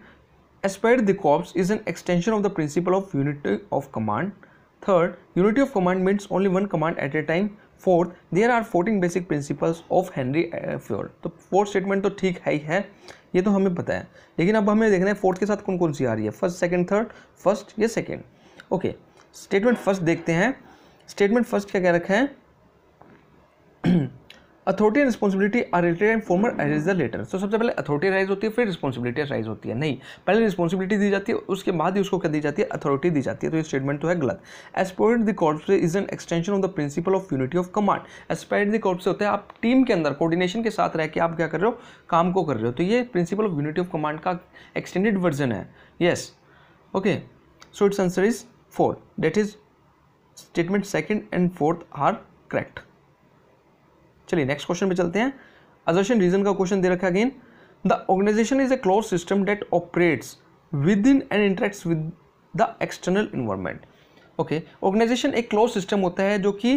Esprit de corps is an extension of the principle of unity of command. Third, unity of command means only one command at a time. Fourth, there are 14 basic principles of Henry Fayol. तो फोर्थ स्टेटमेंट तो ठीक है ही है, ये तो हमें पता है, लेकिन अब हमें देखना है फोर्थ के साथ कौन कौन सी आ रही है, फर्स्ट सेकंड थर्ड, फर्स्ट या सेकंड। ओके, स्टेटमेंट फर्स्ट देखते हैं। स्टेटमेंट फर्स्ट क्या रखा है? Authority and responsibility are related and former arise the latter. तो सबसे पहले अथॉरिटी राइज होती है फिर रिस्पॉन्सिबिलिटी राइज होती है, नहीं, पहले रिस्पॉन्सिबिलिटी दी जाती है उसके बाद ही उसको क्या दी जाती है, अथॉरिटी दी जाती है। तो ये स्टेटमेंट तो है गलत। Aspirate the corps is an extension of the principle of unity of command. Aspirate the corps होता है आप टीम के अंदर कोऑर्डिनेशन के साथ रह के आप क्या कर रहे हो, काम को कर रहे हो, तो ये principle of unity of command का एक्सटेंडेड वर्जन है। Yes, okay, so it's answer is 4, that is statement second and fourth are correct. चलिए नेक्स्ट क्वेश्चन पे चलते हैं। असर्शन रीजन का क्वेश्चन दे रखा है again. The organisation is a close system that operates within and interacts with the external environment. Okay, organisation एक क्लोज सिस्टम होता है जो कि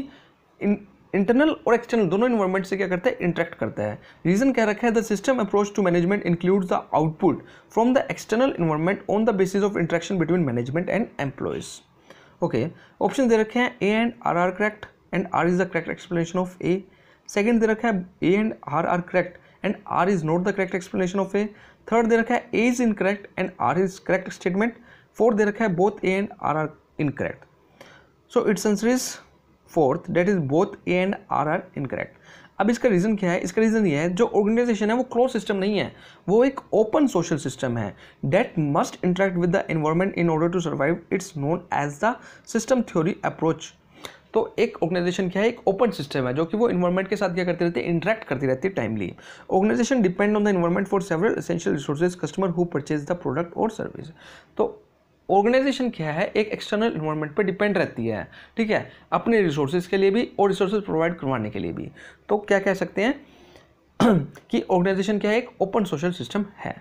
इंटरनल और एक्सटर्नल दोनों इन्वायरमेंट से क्या करता है, इंटरेक्ट करता है। रीजन क्या रखा है, the system approach to management includes the output from the external environment on the basis of interaction between management and employees. Okay, option दे रखे हैं A and R are correct and R is the correct explanation of A. Second दे रखा है A and R correct and R is not the correct explanation of A. Third दे रखा है A is incorrect and R is correct statement. Fourth दे रखा है both A and R incorrect. So it's answer is fourth, that is both A and R incorrect. अब इसका रीज़न क्या है, इसका रीज़न ये है जो ऑर्गेनाइजेशन है वो क्लोज सिस्टम नहीं है, वो एक ओपन सोशल सिस्टम है that must interact with the environment in order to survive. It's known as the system theory approach. तो एक ऑर्गेनाइजेशन क्या है, एक ओपन सिस्टम है जो कि वो इन्वायरमेंट के साथ क्या करती रहती है, इंटरेक्ट करती रहती है timely. Organisation depend on the environment for several essential resources customer who purchase the product और सर्विस। तो ऑर्गेनाइजेशन क्या है, एक एक्सटर्नल इन्वायरमेंट पे डिपेंड रहती है, ठीक है, अपने रिसोर्सेज के लिए भी और रिसोर्सेज प्रोवाइड करवाने के लिए भी। तो क्या कह सकते हैं कि ऑर्गेनाइजेशन क्या है, एक ओपन सोशल सिस्टम है।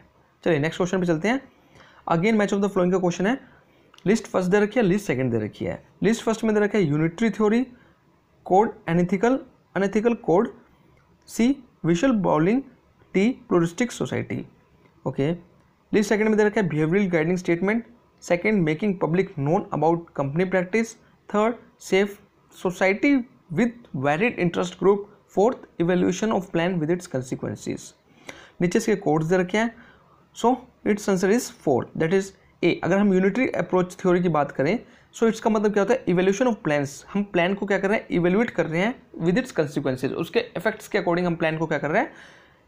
चलिए नेक्स्ट क्वेश्चन पे चलते हैं। Again match of the following का क्वेश्चन है। लिस्ट फर्स्ट दे रखी है, लिस्ट सेकंड दे रखी है। लिस्ट फर्स्ट में दे रखा है unitary theory, code unethical code, C whistle blowing, D pluralistic society. Okay, list second में दे रखा है behavioural guiding statement, second making public known about company practice, third safe society with valid interest group, fourth evaluation of plan with its consequences. नीचे इसके कोड्स दे रखे हैं, so it's answer is fourth, that is A. अगर हम यूनिटरी अप्रोच थ्योरी की बात करें सो इसका मतलब क्या होता है, इवेल्यूशन ऑफ प्लान्स। हम प्लान को क्या कर रहे हैं, इवेल्यूएट कर रहे हैं विद इट्स कंसिक्वेंसेज, उसके इफेक्ट्स के अकॉर्डिंग हम प्लान को क्या कर रहे हैं,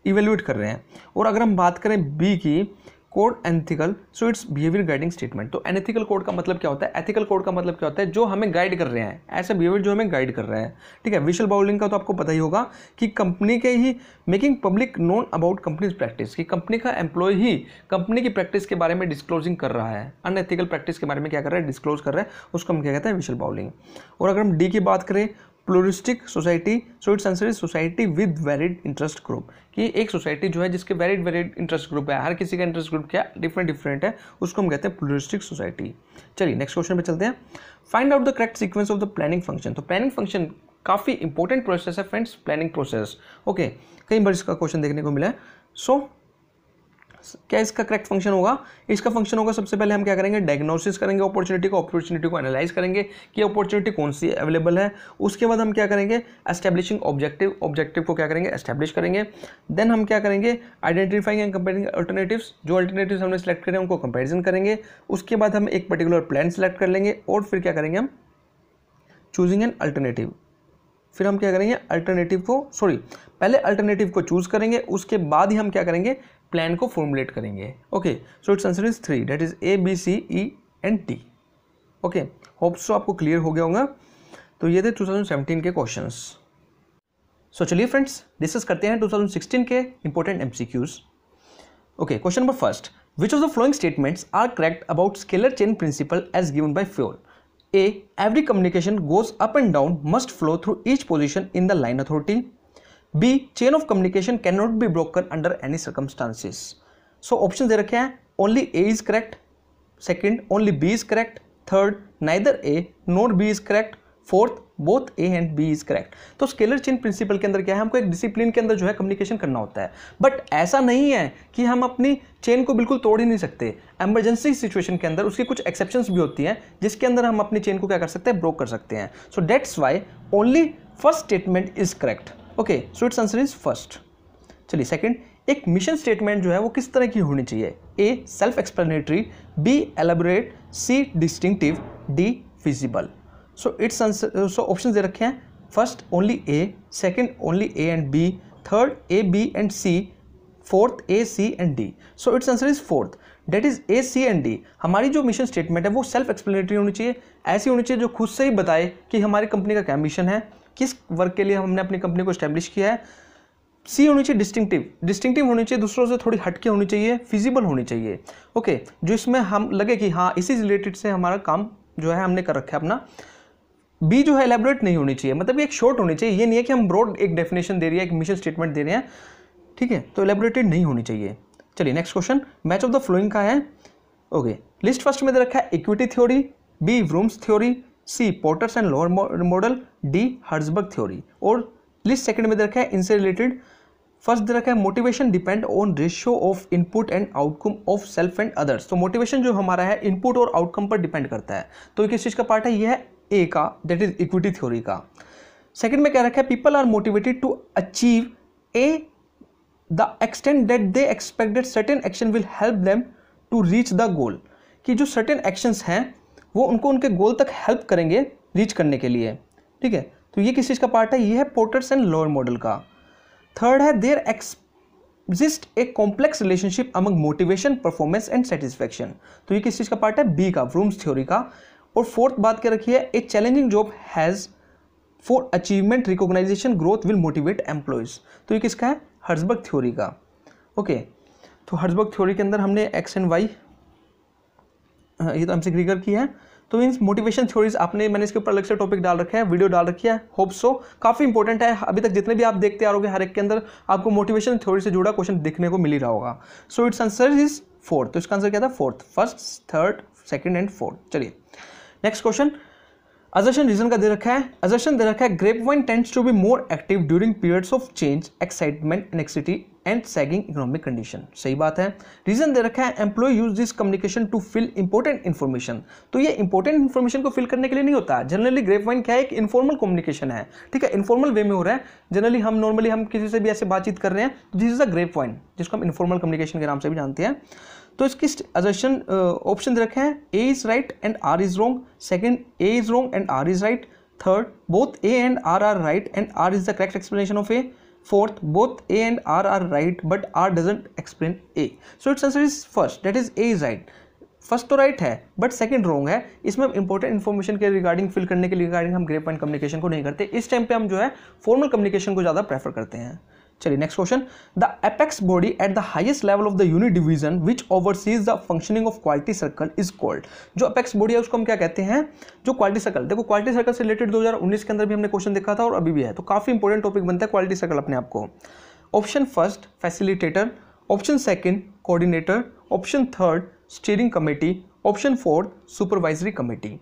इवेल्यूएट कर रहे हैं। और अगर हम बात करें बी की, code ethical, so it's behaviour guiding statement. तो एथिकल कोड का मतलब क्या होता है, एथिकल कोड का मतलब क्या होता है, जो हमें गाइड कर रहे हैं, ऐसा बिहेवियर जो हमें गाइड कर रहा है, ठीक है। विजुअल बाउलिंग का तो आपको पता ही होगा कि कंपनी के ही making public known about companies practice, कि कंपनी का एम्प्लॉय ही कंपनी की प्रैक्टिस के बारे में डिस्क्लोजिंग कर रहा है, अनएथिकल प्रैक्टिस के बारे में क्या कर रहा है, डिस्क्लोज कर रहा है, उसको हम क्या कहते हैं, विजुअल बाउलिंग। और अगर हम डी की बात करें, pluralistic society, so it's answer is society with valid interest group, कि एक सोसाइटी जो है जिसके वैलिड इंटरेस्ट ग्रुप है, हर किसी का इंटरेस्ट ग्रुप क्या डिफरेंट है, उसको हम कहते हैं प्लूरिस्टिक सोसाइटी। चलिए नेक्स्ट क्वेश्चन पे चलते हैं। Find out the correct sequence of the planning function. तो प्लानिंग फंक्शन काफ़ी इंपॉर्टेंट प्रोसेस है फ्रेंड्स, प्लानिंग प्रोसेस। ओके, कई बार इसका क्वेश्चन देखने को मिला है। सो क्या इसका करेक्ट फंक्शन होगा, इसका फंक्शन होगा, सबसे पहले हम क्या करेंगे, डायग्नोसिस करेंगे अपॉर्चुनिटी को एनालाइज करेंगे कि अपॉर्चुनिटी कौन सी अवेलेबल है। उसके बाद हम क्या करेंगे, एस्टैब्लिशिंग ऑब्जेक्टिव को क्या करेंगे, एस्टैब्लिश करेंगे। देन हम क्या करेंगे, आइडेंटिफाइंग एंड कंपेयरिंग अल्टरनेटिव्स, जो अल्टरनेटिव्स हमने सेलेक्ट करें उनको कंपेरिजन करेंगे। उसके बाद हम एक पर्टिकुलर प्लान सेलेक्ट कर लेंगे और फिर क्या करेंगे, हम चूजिंग एन अल्टरनेटिव। फिर हम क्या करेंगे, पहले अल्टरनेटिव को चूज करेंगे, उसके बाद ही हम क्या करेंगे, प्लान को फॉर्मुलेट करेंगे। Okay, so it's answer is 3, that is A B C E and T. Okay, hope so आपको क्लियर हो गया होगा। तो ये थे 2017 के क्वेश्चंस। सो चलिए फ्रेंड्स डिस्कस करते हैं 2016 के important MCQs. Okay, question number first, which of the following statements are correct about scalar chain principle as given by Fayol. A, every communication goes up and down must flow through each position in the line authority. B, chain of communication cannot be broken under any circumstances. So options दे रखे हैं, only A is correct, second only B is correct, third neither A nor B is correct, fourth both A and B is correct. तो स्केलर चेन प्रिंसिपल के अंदर क्या है, हमको एक डिसिप्लिन के अंदर जो है कम्युनिकेशन करना होता है, बट ऐसा नहीं है कि हम अपनी चेन को बिल्कुल तोड़ ही नहीं सकते। एमरजेंसी सिचुएशन के अंदर उसकी कुछ एक्सेप्शंस भी होती हैं जिसके अंदर हम अपनी चेन को क्या कर सकते हैं, ब्रोक कर सकते हैं। So that's why only first statement is correct. Okay, so it's answer is first. चलिए सेकंड, एक मिशन स्टेटमेंट जो है वो किस तरह की होनी चाहिए, A self explanatory, B elaborate, C distinctive, D feasible. So it's answer, so option दे रखे हैं, first only A, second only A and B, third A B and C, fourth A C and D. So it's answer is fourth, that is A C and D. हमारी जो मिशन स्टेटमेंट है वो सेल्फ एक्सप्लेनेटरी होनी चाहिए, ऐसी होनी चाहिए जो खुद से ही बताए कि हमारी कंपनी का क्या मिशन है, किस वर्क के लिए हमने अपनी कंपनी को स्टैब्लिश किया है। सी होनी चाहिए डिस्टिंक्टिव होनी चाहिए, दूसरों से थोड़ी हटके होनी चाहिए, फिजिबल होनी चाहिए। ओके, जो इसमें हम लगे कि हाँ इसी रिलेटेड से हमारा काम जो है हमने कर रखा है अपना। बी जो है एलैबोरेट नहीं होनी चाहिए, मतलब एक शॉर्ट होनी चाहिए, ये नहीं है कि हम ब्रॉड एक डेफिनेशन दे रही है, एक मिशन स्टेटमेंट दे रहे हैं, ठीक है, तो एलैबोरेटेड नहीं होनी चाहिए। चलिए next question, match of the following का है। ओके, लिस्ट फर्स्ट में दे रखा है equity theory, B Vroom's theory, C Porter's and Lawler model, D Herzberg theory. और लिस्ट सेकंड में दे रखा है इनसे रिलेटेड फर्स्ट दे रखा है motivation depend on ratio of input and outcome of self and others. तो मोटिवेशन जो हमारा है इनपुट और आउटकम पर डिपेंड करता है। तो किस चीज़ का पार्ट है, ये है ए का, दैट इज इक्विटी थ्योरी का। सेकंड में क्या रखा है, people are motivated to achieve a the extent that they expect that certain action will help them to reach the goal, कि जो सर्टेन एक्शंस हैं वो उनको उनके गोल तक हेल्प करेंगे रीच करने के लिए। ठीक है, तो ये किस चीज़ का पार्ट है, ये है पोर्टर्स एंड लोअर मॉडल का। थर्ड है there exist a complex relationship among motivation, performance and satisfaction. तो ये किस चीज़ का पार्ट है, बी का, व्रूम्स थ्योरी का। और फोर्थ बात क्या रखी है, a challenging job has for achievement recognition growth will motivate employees. तो ये किसका है, हर्ट्जबर्ग थ्योरी का। ओके, तो हर्ट्जबर्ग थ्योरी के अंदर हमने एक्स एंड वाई ये तो हमसे क्लियर किया है। तो मीन्स मोटिवेशन थ्योरीज आपने, मैंने इसके ऊपर अलग से टॉपिक डाल रखा है, वीडियो डाल रखी है, होप सो काफ़ी इंपॉर्टेंट है। अभी तक जितने भी आप देखते आ रहोगे हर एक के अंदर आपको मोटिवेशन थ्योरी से जुड़ा क्वेश्चन देखने को मिल ही रहा होगा। So it's answer is fourth. तो इसका आंसर क्या था, fourth, first, third, second and fourth. चलिए नेक्स्ट क्वेश्चन, असर्शन रीजन का दे रखा है। असर्शन दे रखा है grapevine tends to be more active during periods of change, excitement, anxiety and sagging economic condition. सही बात है। रीजन दे रखा है employee use this communication to fill important information. तो ये इंपॉर्टेंट इन्फॉर्मेशन को फिल करने के लिए नहीं होता। जनरली ग्रेपवाइन क्या है, एक इन्फॉर्मल कम्युनिकेशन है। ठीक है, इन्फॉर्मल वे में हो रहा है। जनरली हम नॉर्मली हम किसी से भी ऐसे बातचीत कर रहे हैं, तो दिस इज अ ग्रेपवाइन, जिसको हम इन्फॉर्मल कम्युनिकेशन के नाम से भी जानते हैं। तो इसकी असर्शन ऑप्शन दे रखे हैं, A is right and R is wrong, second A is wrong and R is right, third both A and R right and R is the correct explanation of A, fourth both A and R right but R doesn't explain A. So it's answer is first, that is A is right. First तो राइट है बट सेकंड रॉन्ग है। इसमें इंपॉर्टेंट इन्फॉर्मेशन के रिगार्डिंग फिल करने के रिगार्डिंग हम ग्रेपवाइन कम्युनिकेशन को नहीं करते। इस टाइम पे हम जो है फॉर्मल कम्युनिकेशन को ज़्यादा प्रेफर करते हैं। चलिए next question, the apex body at the highest level of the unit division which overseas the functioning of quality circle is called. जो एपेक्स बॉडी है उसको हम क्या कहते हैं, जो क्वालिटी सर्कल। देखो क्वालिटी सर्कल से रिलेटेड 2019 के अंदर भी हमने क्वेश्चन देखा था और अभी भी है, तो काफी इंपॉर्टेंट टॉपिक बनता है क्वालिटी सर्कल अपने आप को। Option first facilitator, option second coordinator, option third steering committee, option fourth supervisory committee.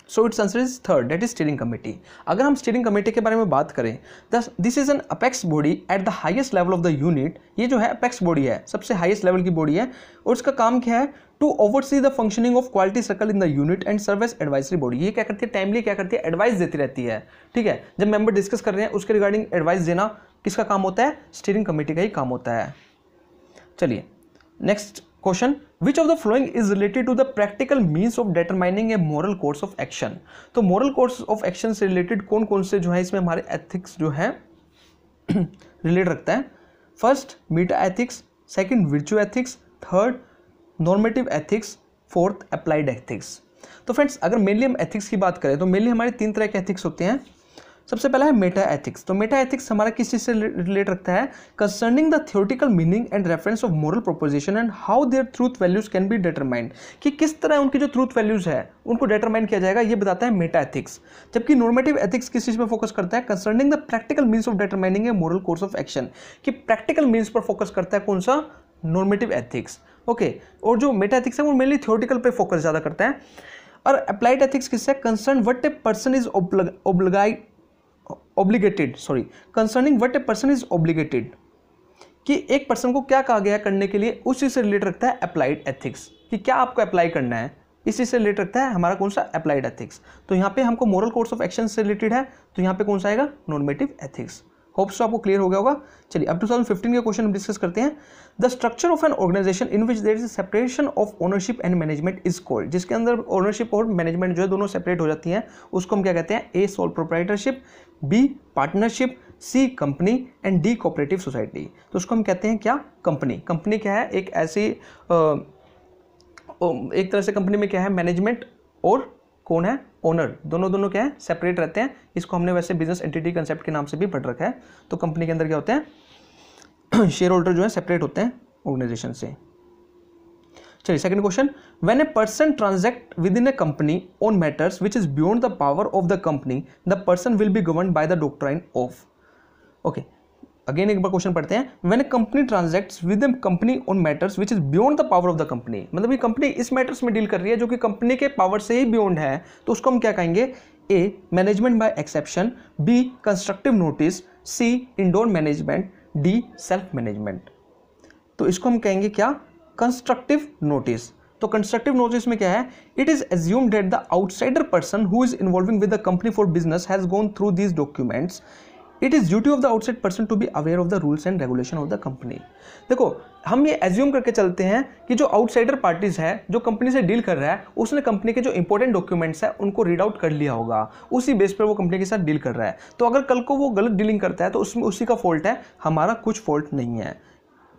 So it's answer is third, that is steering committee. अगर हम स्टीयरिंग कमेटी के बारे में बात करें, this is an apex body at the highest level of the unit. ये जो है अपेक्स बॉडी है, सबसे हाईएस्ट लेवल की बॉडी है और इसका काम क्या है, to oversee the functioning of quality circle in the unit and serve as advisory body. ये क्या करती है, टाइमली क्या करती है, एडवाइस देती रहती है। ठीक है, जब मेंबर डिस्कस कर रहे हैं उसके रिगार्डिंग एडवाइस देना किसका काम होता है, स्टीयरिंग कमेटी का ही काम होता है। चलिए next question, which of the following is related to the practical means of determining a moral course of action. तो मोरल कोर्स ऑफ एक्शन से रिलेटेड कौन कौन से जो है इसमें हमारे एथिक्स जो है रिलेट रखता है। First meta ethics, second virtue ethics, third normative ethics, fourth applied ethics. तो फ्रेंड्स अगर मेनली हम एथिक्स की बात करें तो मेनली हमारे 3 तरह के एथिक्स होते हैं। सबसे पहला है मेटा एथिक्स। तो मेटा एथिक्स हमारा किस चीज़ से रिलेट रखता है, concerning the theoretical meaning and reference of moral proposition and how their truth values can be determined, कि किस तरह उनकी जो ट्रूथ वैल्यूज है उनको डिटरमाइन किया जाएगा, ये बताता है मेटा एथिक्स। जबकि नॉर्मेटिव एथिक्स किस चीज़ पर फोकस करता है, concerning the practical means of determining a moral course of action, कि प्रैक्टिकल मीन्स पर फोकस करता है कौन सा, नॉर्मेटिव एथिक्स। ओके, और जो मेटा एथिक्स है वो मेनली थ्योरेटिकल पे फोकस ज़्यादा करता है। और अप्लाइड एथिक्स किससे, concern what a person is concerning what a person is obligated, कि एक पर्सन को क्या कहा गया करने के लिए, उस चीज से रिलेट रखता है अप्लाइड एथिक्स, कि क्या आपको अप्लाई करना है, इस चीज से रिलेट रखता है हमारा कौन सा, अप्लाइड एथिक्स। तो यहाँ पे हमको मोरल कोर्स ऑफ एक्शन से रिलेटेड है, तो यहाँ पे कौन सा आएगा, नॉर्मेटिव एथिक्स। होप्स आपको क्लियर हो गया होगा। चलिए अब 2015 के क्वेश्चन हम डिस्कस करते हैं। The structure of an organisation in which there is separation of ownership and management is called, जिसके अंदर ओनरशिप और मैनेजमेंट जो है दोनों सेपरेट हो जाती हैं, उसको हम क्या कहते हैं, A sole proprietorship, B partnership, C company and D cooperative society. तो उसको हम कहते हैं क्या, कंपनी। कंपनी क्या है, एक ऐसी एक तरह से कंपनी में क्या है, मैनेजमेंट और कौन है, ओनर, दोनों क्या है, सेपरेट रहते हैं। इसको हमने वैसे बिजनेस एंटिटी कंसेप्ट के नाम से भी पढ़ रखा है। तो कंपनी के अंदर क्या होते हैं, शेयर होल्डर जो है सेपरेट होते हैं ऑर्गेनाइजेशन से। चलिए second question, when a person transact with in a company on matters which is beyond the power of the company, the person will be governed by the doctrine of. Okay, again एक बार क्वेश्चन पढ़ते हैं। When a company transacts with the company on matters which is beyond the power of the company, मतलब ये कंपनी इस मैटर्स में डील कर रही है जो कि कंपनी के पावर से ही बियॉन्ड है, तो उसको हम क्या कहेंगे? A management by exception, B constructive notice, C indoor management, D self management. तो इसको हम कहेंगे क्या? Constructive notice. तो कंस्ट्रक्टिव नोटिस में क्या है? It is assumed that the outsider person who is involving with the company for business has gone through these documents. It is duty of the outside person to be aware of the rules and regulation of the company. देखो, हम ये एज्यूम करके चलते हैं कि जो आउटसाइडर पार्टीज है, जो कंपनी से डील कर रहा है, उसने कंपनी के जो इंपॉर्टेंट डॉक्यूमेंट्स है उनको रीड आउट कर लिया होगा, उसी बेस पर वो कंपनी के साथ डील कर रहा है। तो अगर कल को वो गलत डीलिंग करता है तो उसमें उसी का फॉल्ट है, हमारा कुछ फॉल्ट नहीं है।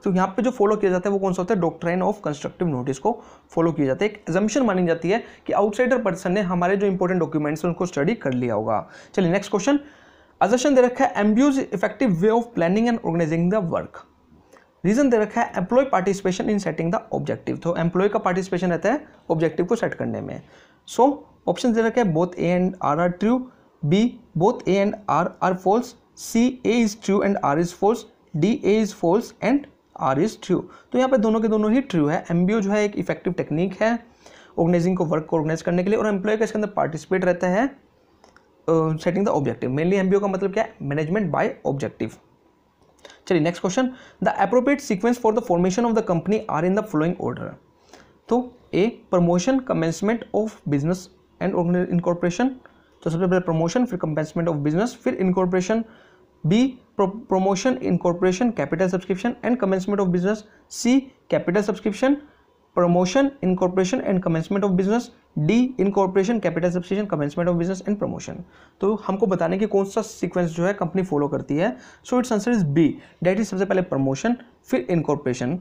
तो यहाँ पे जो फॉलो किया जाता है वो कौन सा होता है? डॉक्ट्राइन ऑफ कंस्ट्रक्टिव नोटिस को फॉलो किया जाता है। एक एजम्पशन मानी जाती है कि आउटसाइडर पर्सन ने हमारे जो इंपॉर्टेंट डॉक्यूमेंट्स हैं उनको स्टडी कर लिया होगा। चलिए नेक्स्ट क्वेश्चन। असर्शन दे रखा है MBO's effective way of planning and organising the work. Reason दे रखा है employ participation in setting the objective. तो एम्प्लॉय का पार्टिसिपेशन रहता है ऑब्जेक्टिव को सेट करने में। सो ऑप्शन दे रखा है both A and R are true, B both A and R are false, C A is true and R is false, D A is false and R is true. तो यहाँ पे दोनों के दोनों ही ट्रू है। एम्ब्यू जो है एक इफेक्टिव टेक्निक है ऑर्गेनाइजिंग को, वर्क को ऑर्गेनाइज करने के लिए, और एम्प्लॉय का इसके अंदर पार्टिसिपेट रहता है setting the objective. Mainly MBO का मतलब क्या है? Management by objective. चलिए next question. The appropriate sequence for the formation of the company are in the following order. तो A promotion, commencement of business and incorporation. तो सबसे पहले प्रमोशन, फिर कमेंसमेंट ऑफ बिजनेस, फिर incorporation. B promotion, incorporation, capital subscription and commencement of business. C capital subscription, promotion, incorporation and commencement of business. D incorporation, capital subscription, commencement of business and promotion. तो हमको बताने की कौन सा सीक्वेंस जो है कंपनी फॉलो करती है। So it's answer is B, that is सबसे पहले प्रमोशन, फिर इनकॉर्पोरेशन।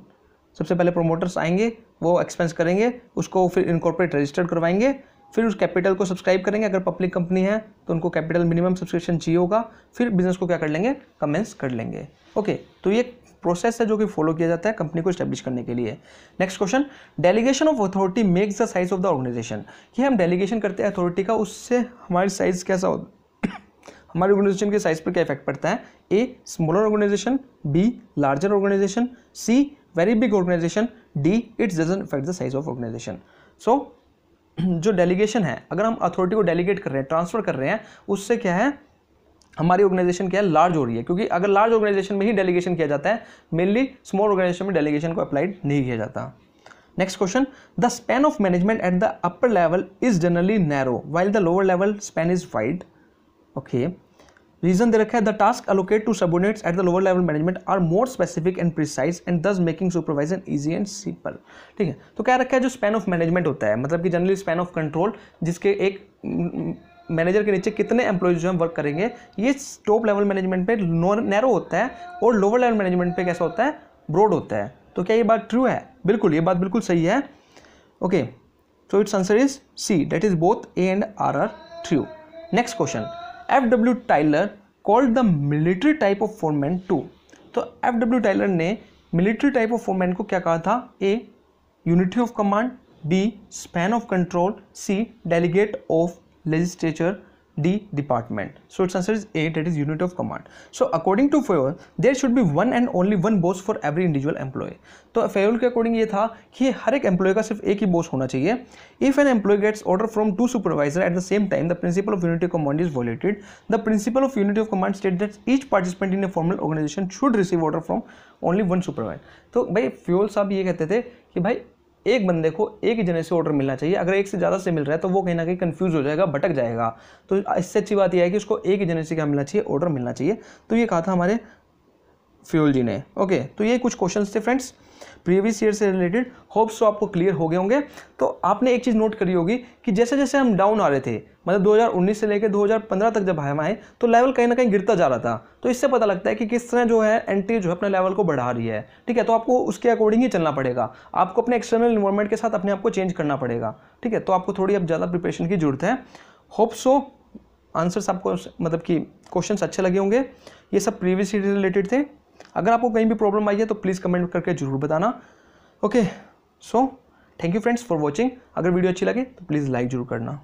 सबसे पहले प्रोमोटर्स आएंगे, वो एक्सपेंस करेंगे, उसको फिर इनकॉर्पोरेट रजिस्टर्ड करवाएंगे, फिर उस कैपिटल को सब्सक्राइब करेंगे। अगर पब्लिक कंपनी है तो उनको कैपिटल मिनिमम सब्सक्रिप्शन चाहिए होगा, फिर बिजनेस को क्या कर लेंगे? कमेंस कर लेंगे। ओके, तो ये प्रोसेस है जो कि फॉलो किया जाता है कंपनी को एस्टेब्लिश करने के लिए। Next question. Delegation of authority makes the size of the organisation. कि हम डेलीगेशन करते हैं अथॉरिटी का, उससे हमारी साइज कैसा होता है? हमारे ऑर्गेनाइजेशन के साइज पर क्या इफेक्ट पड़ता है? A smaller organisation, B larger organisation, C very big organisation, D it's doesn't effect the size of organisation. So जो डेलीगेशन है, अगर हम अथॉरिटी को डेलीगेट कर रहे हैं, ट्रांसफर कर रहे हैं, उससे क्या है? हमारी ऑर्गेनाइजेशन क्या है? लार्ज हो रही है। क्योंकि अगर लार्ज ऑर्गेनाइजेशन में ही डेलीगेशन किया जाता है, मेनली स्मॉल ऑर्गेनाइजेशन में डेलीगेशन को अप्लाइड नहीं किया जाता। Next question. The span of management at the upper level is generally narrow while the lower level span is wide. Okay, reason दे रखा है the task allocate to subordinates at the lower level management are more specific and precise and thus making supervision easy and simple. ठीक है, तो क्या रखा है? जो स्पैन ऑफ मैनेजमेंट होता है, मतलब कि जनरली स्पैन ऑफ कंट्रोल, जिसके एक मैनेजर के नीचे कितने एम्प्लॉयज जो है वर्क करेंगे, ये टॉप लेवल मैनेजमेंट पे नैरो होता है और लोअर लेवल मैनेजमेंट पे कैसा होता है? ब्रॉड होता है। तो क्या ये बात ट्रू है? बिल्कुल, ये बात बिल्कुल सही है। Okay, so it's answer is C, that is both A and R are true. Next question. F.W. Taylor called the military type of foreman too. तो F.W. टाइलर ने मिलिट्री टाइप ऑफ फोरमैन को क्या कहा था? A unity of command, B span of control, C delegate of legislature, D department. So it's answer is A, that is unit of command. So according to Fayol there should be one and only one boss for every individual employee. तो फेयोल के अकॉर्डिंग ये था कि हर एक एम्प्लॉय का सिर्फ एक ही बॉस होना चाहिए। If an employee gets order from two supervisor at the same time the principle of unity of command is violated. The principle of unity of command state that each participant in a formal organisation should receive order from only one supervisor. तो भाई फेयोल साहब ये कहते थे कि भाई एक बंदे को एक ही जने से ऑर्डर मिलना चाहिए। अगर एक से ज़्यादा से मिल रहा है तो वो कहीं ना कहीं कंफ्यूज हो जाएगा, भटक जाएगा। तो इससे अच्छी बात यह है कि उसको एक ही जने से क्या मिलना चाहिए? ऑर्डर मिलना चाहिए। तो ये कहा था हमारे फेयोल जी ने। ओके, तो ये कुछ क्वेश्चंस थे फ्रेंड्स प्रीवियस ईयर से रिलेटेड। होप सो आपको क्लियर हो गए होंगे। तो आपने एक चीज़ नोट करी होगी कि जैसे जैसे हम डाउन आ रहे थे, मतलब 2019 से लेकर 2015 तक जब हम आए, तो लेवल कहीं ना कहीं गिरता जा रहा था। तो इससे पता लगता है कि किस तरह जो है एनटी जो है अपने लेवल को बढ़ा रही है। ठीक है, तो आपको उसके अकॉर्डिंग ही चलना पड़ेगा। आपको अपने एक्सटर्नल इन्वायरमेंट के साथ अपने आप को चेंज करना पड़ेगा। ठीक है, तो आपको थोड़ी अब ज़्यादा प्रिपरेशन की जरूरत है। होप सो आंसर्स आपको मतलब कि क्वेश्चन अच्छे लगे होंगे। ये सब प्रीवियस ईयर से रिलेटेड थे। अगर आपको कहीं भी प्रॉब्लम आई है तो प्लीज़ कमेंट करके जरूर बताना। Okay, so thank you friends for watching. अगर वीडियो अच्छी लगे तो प्लीज़ लाइक जरूर करना।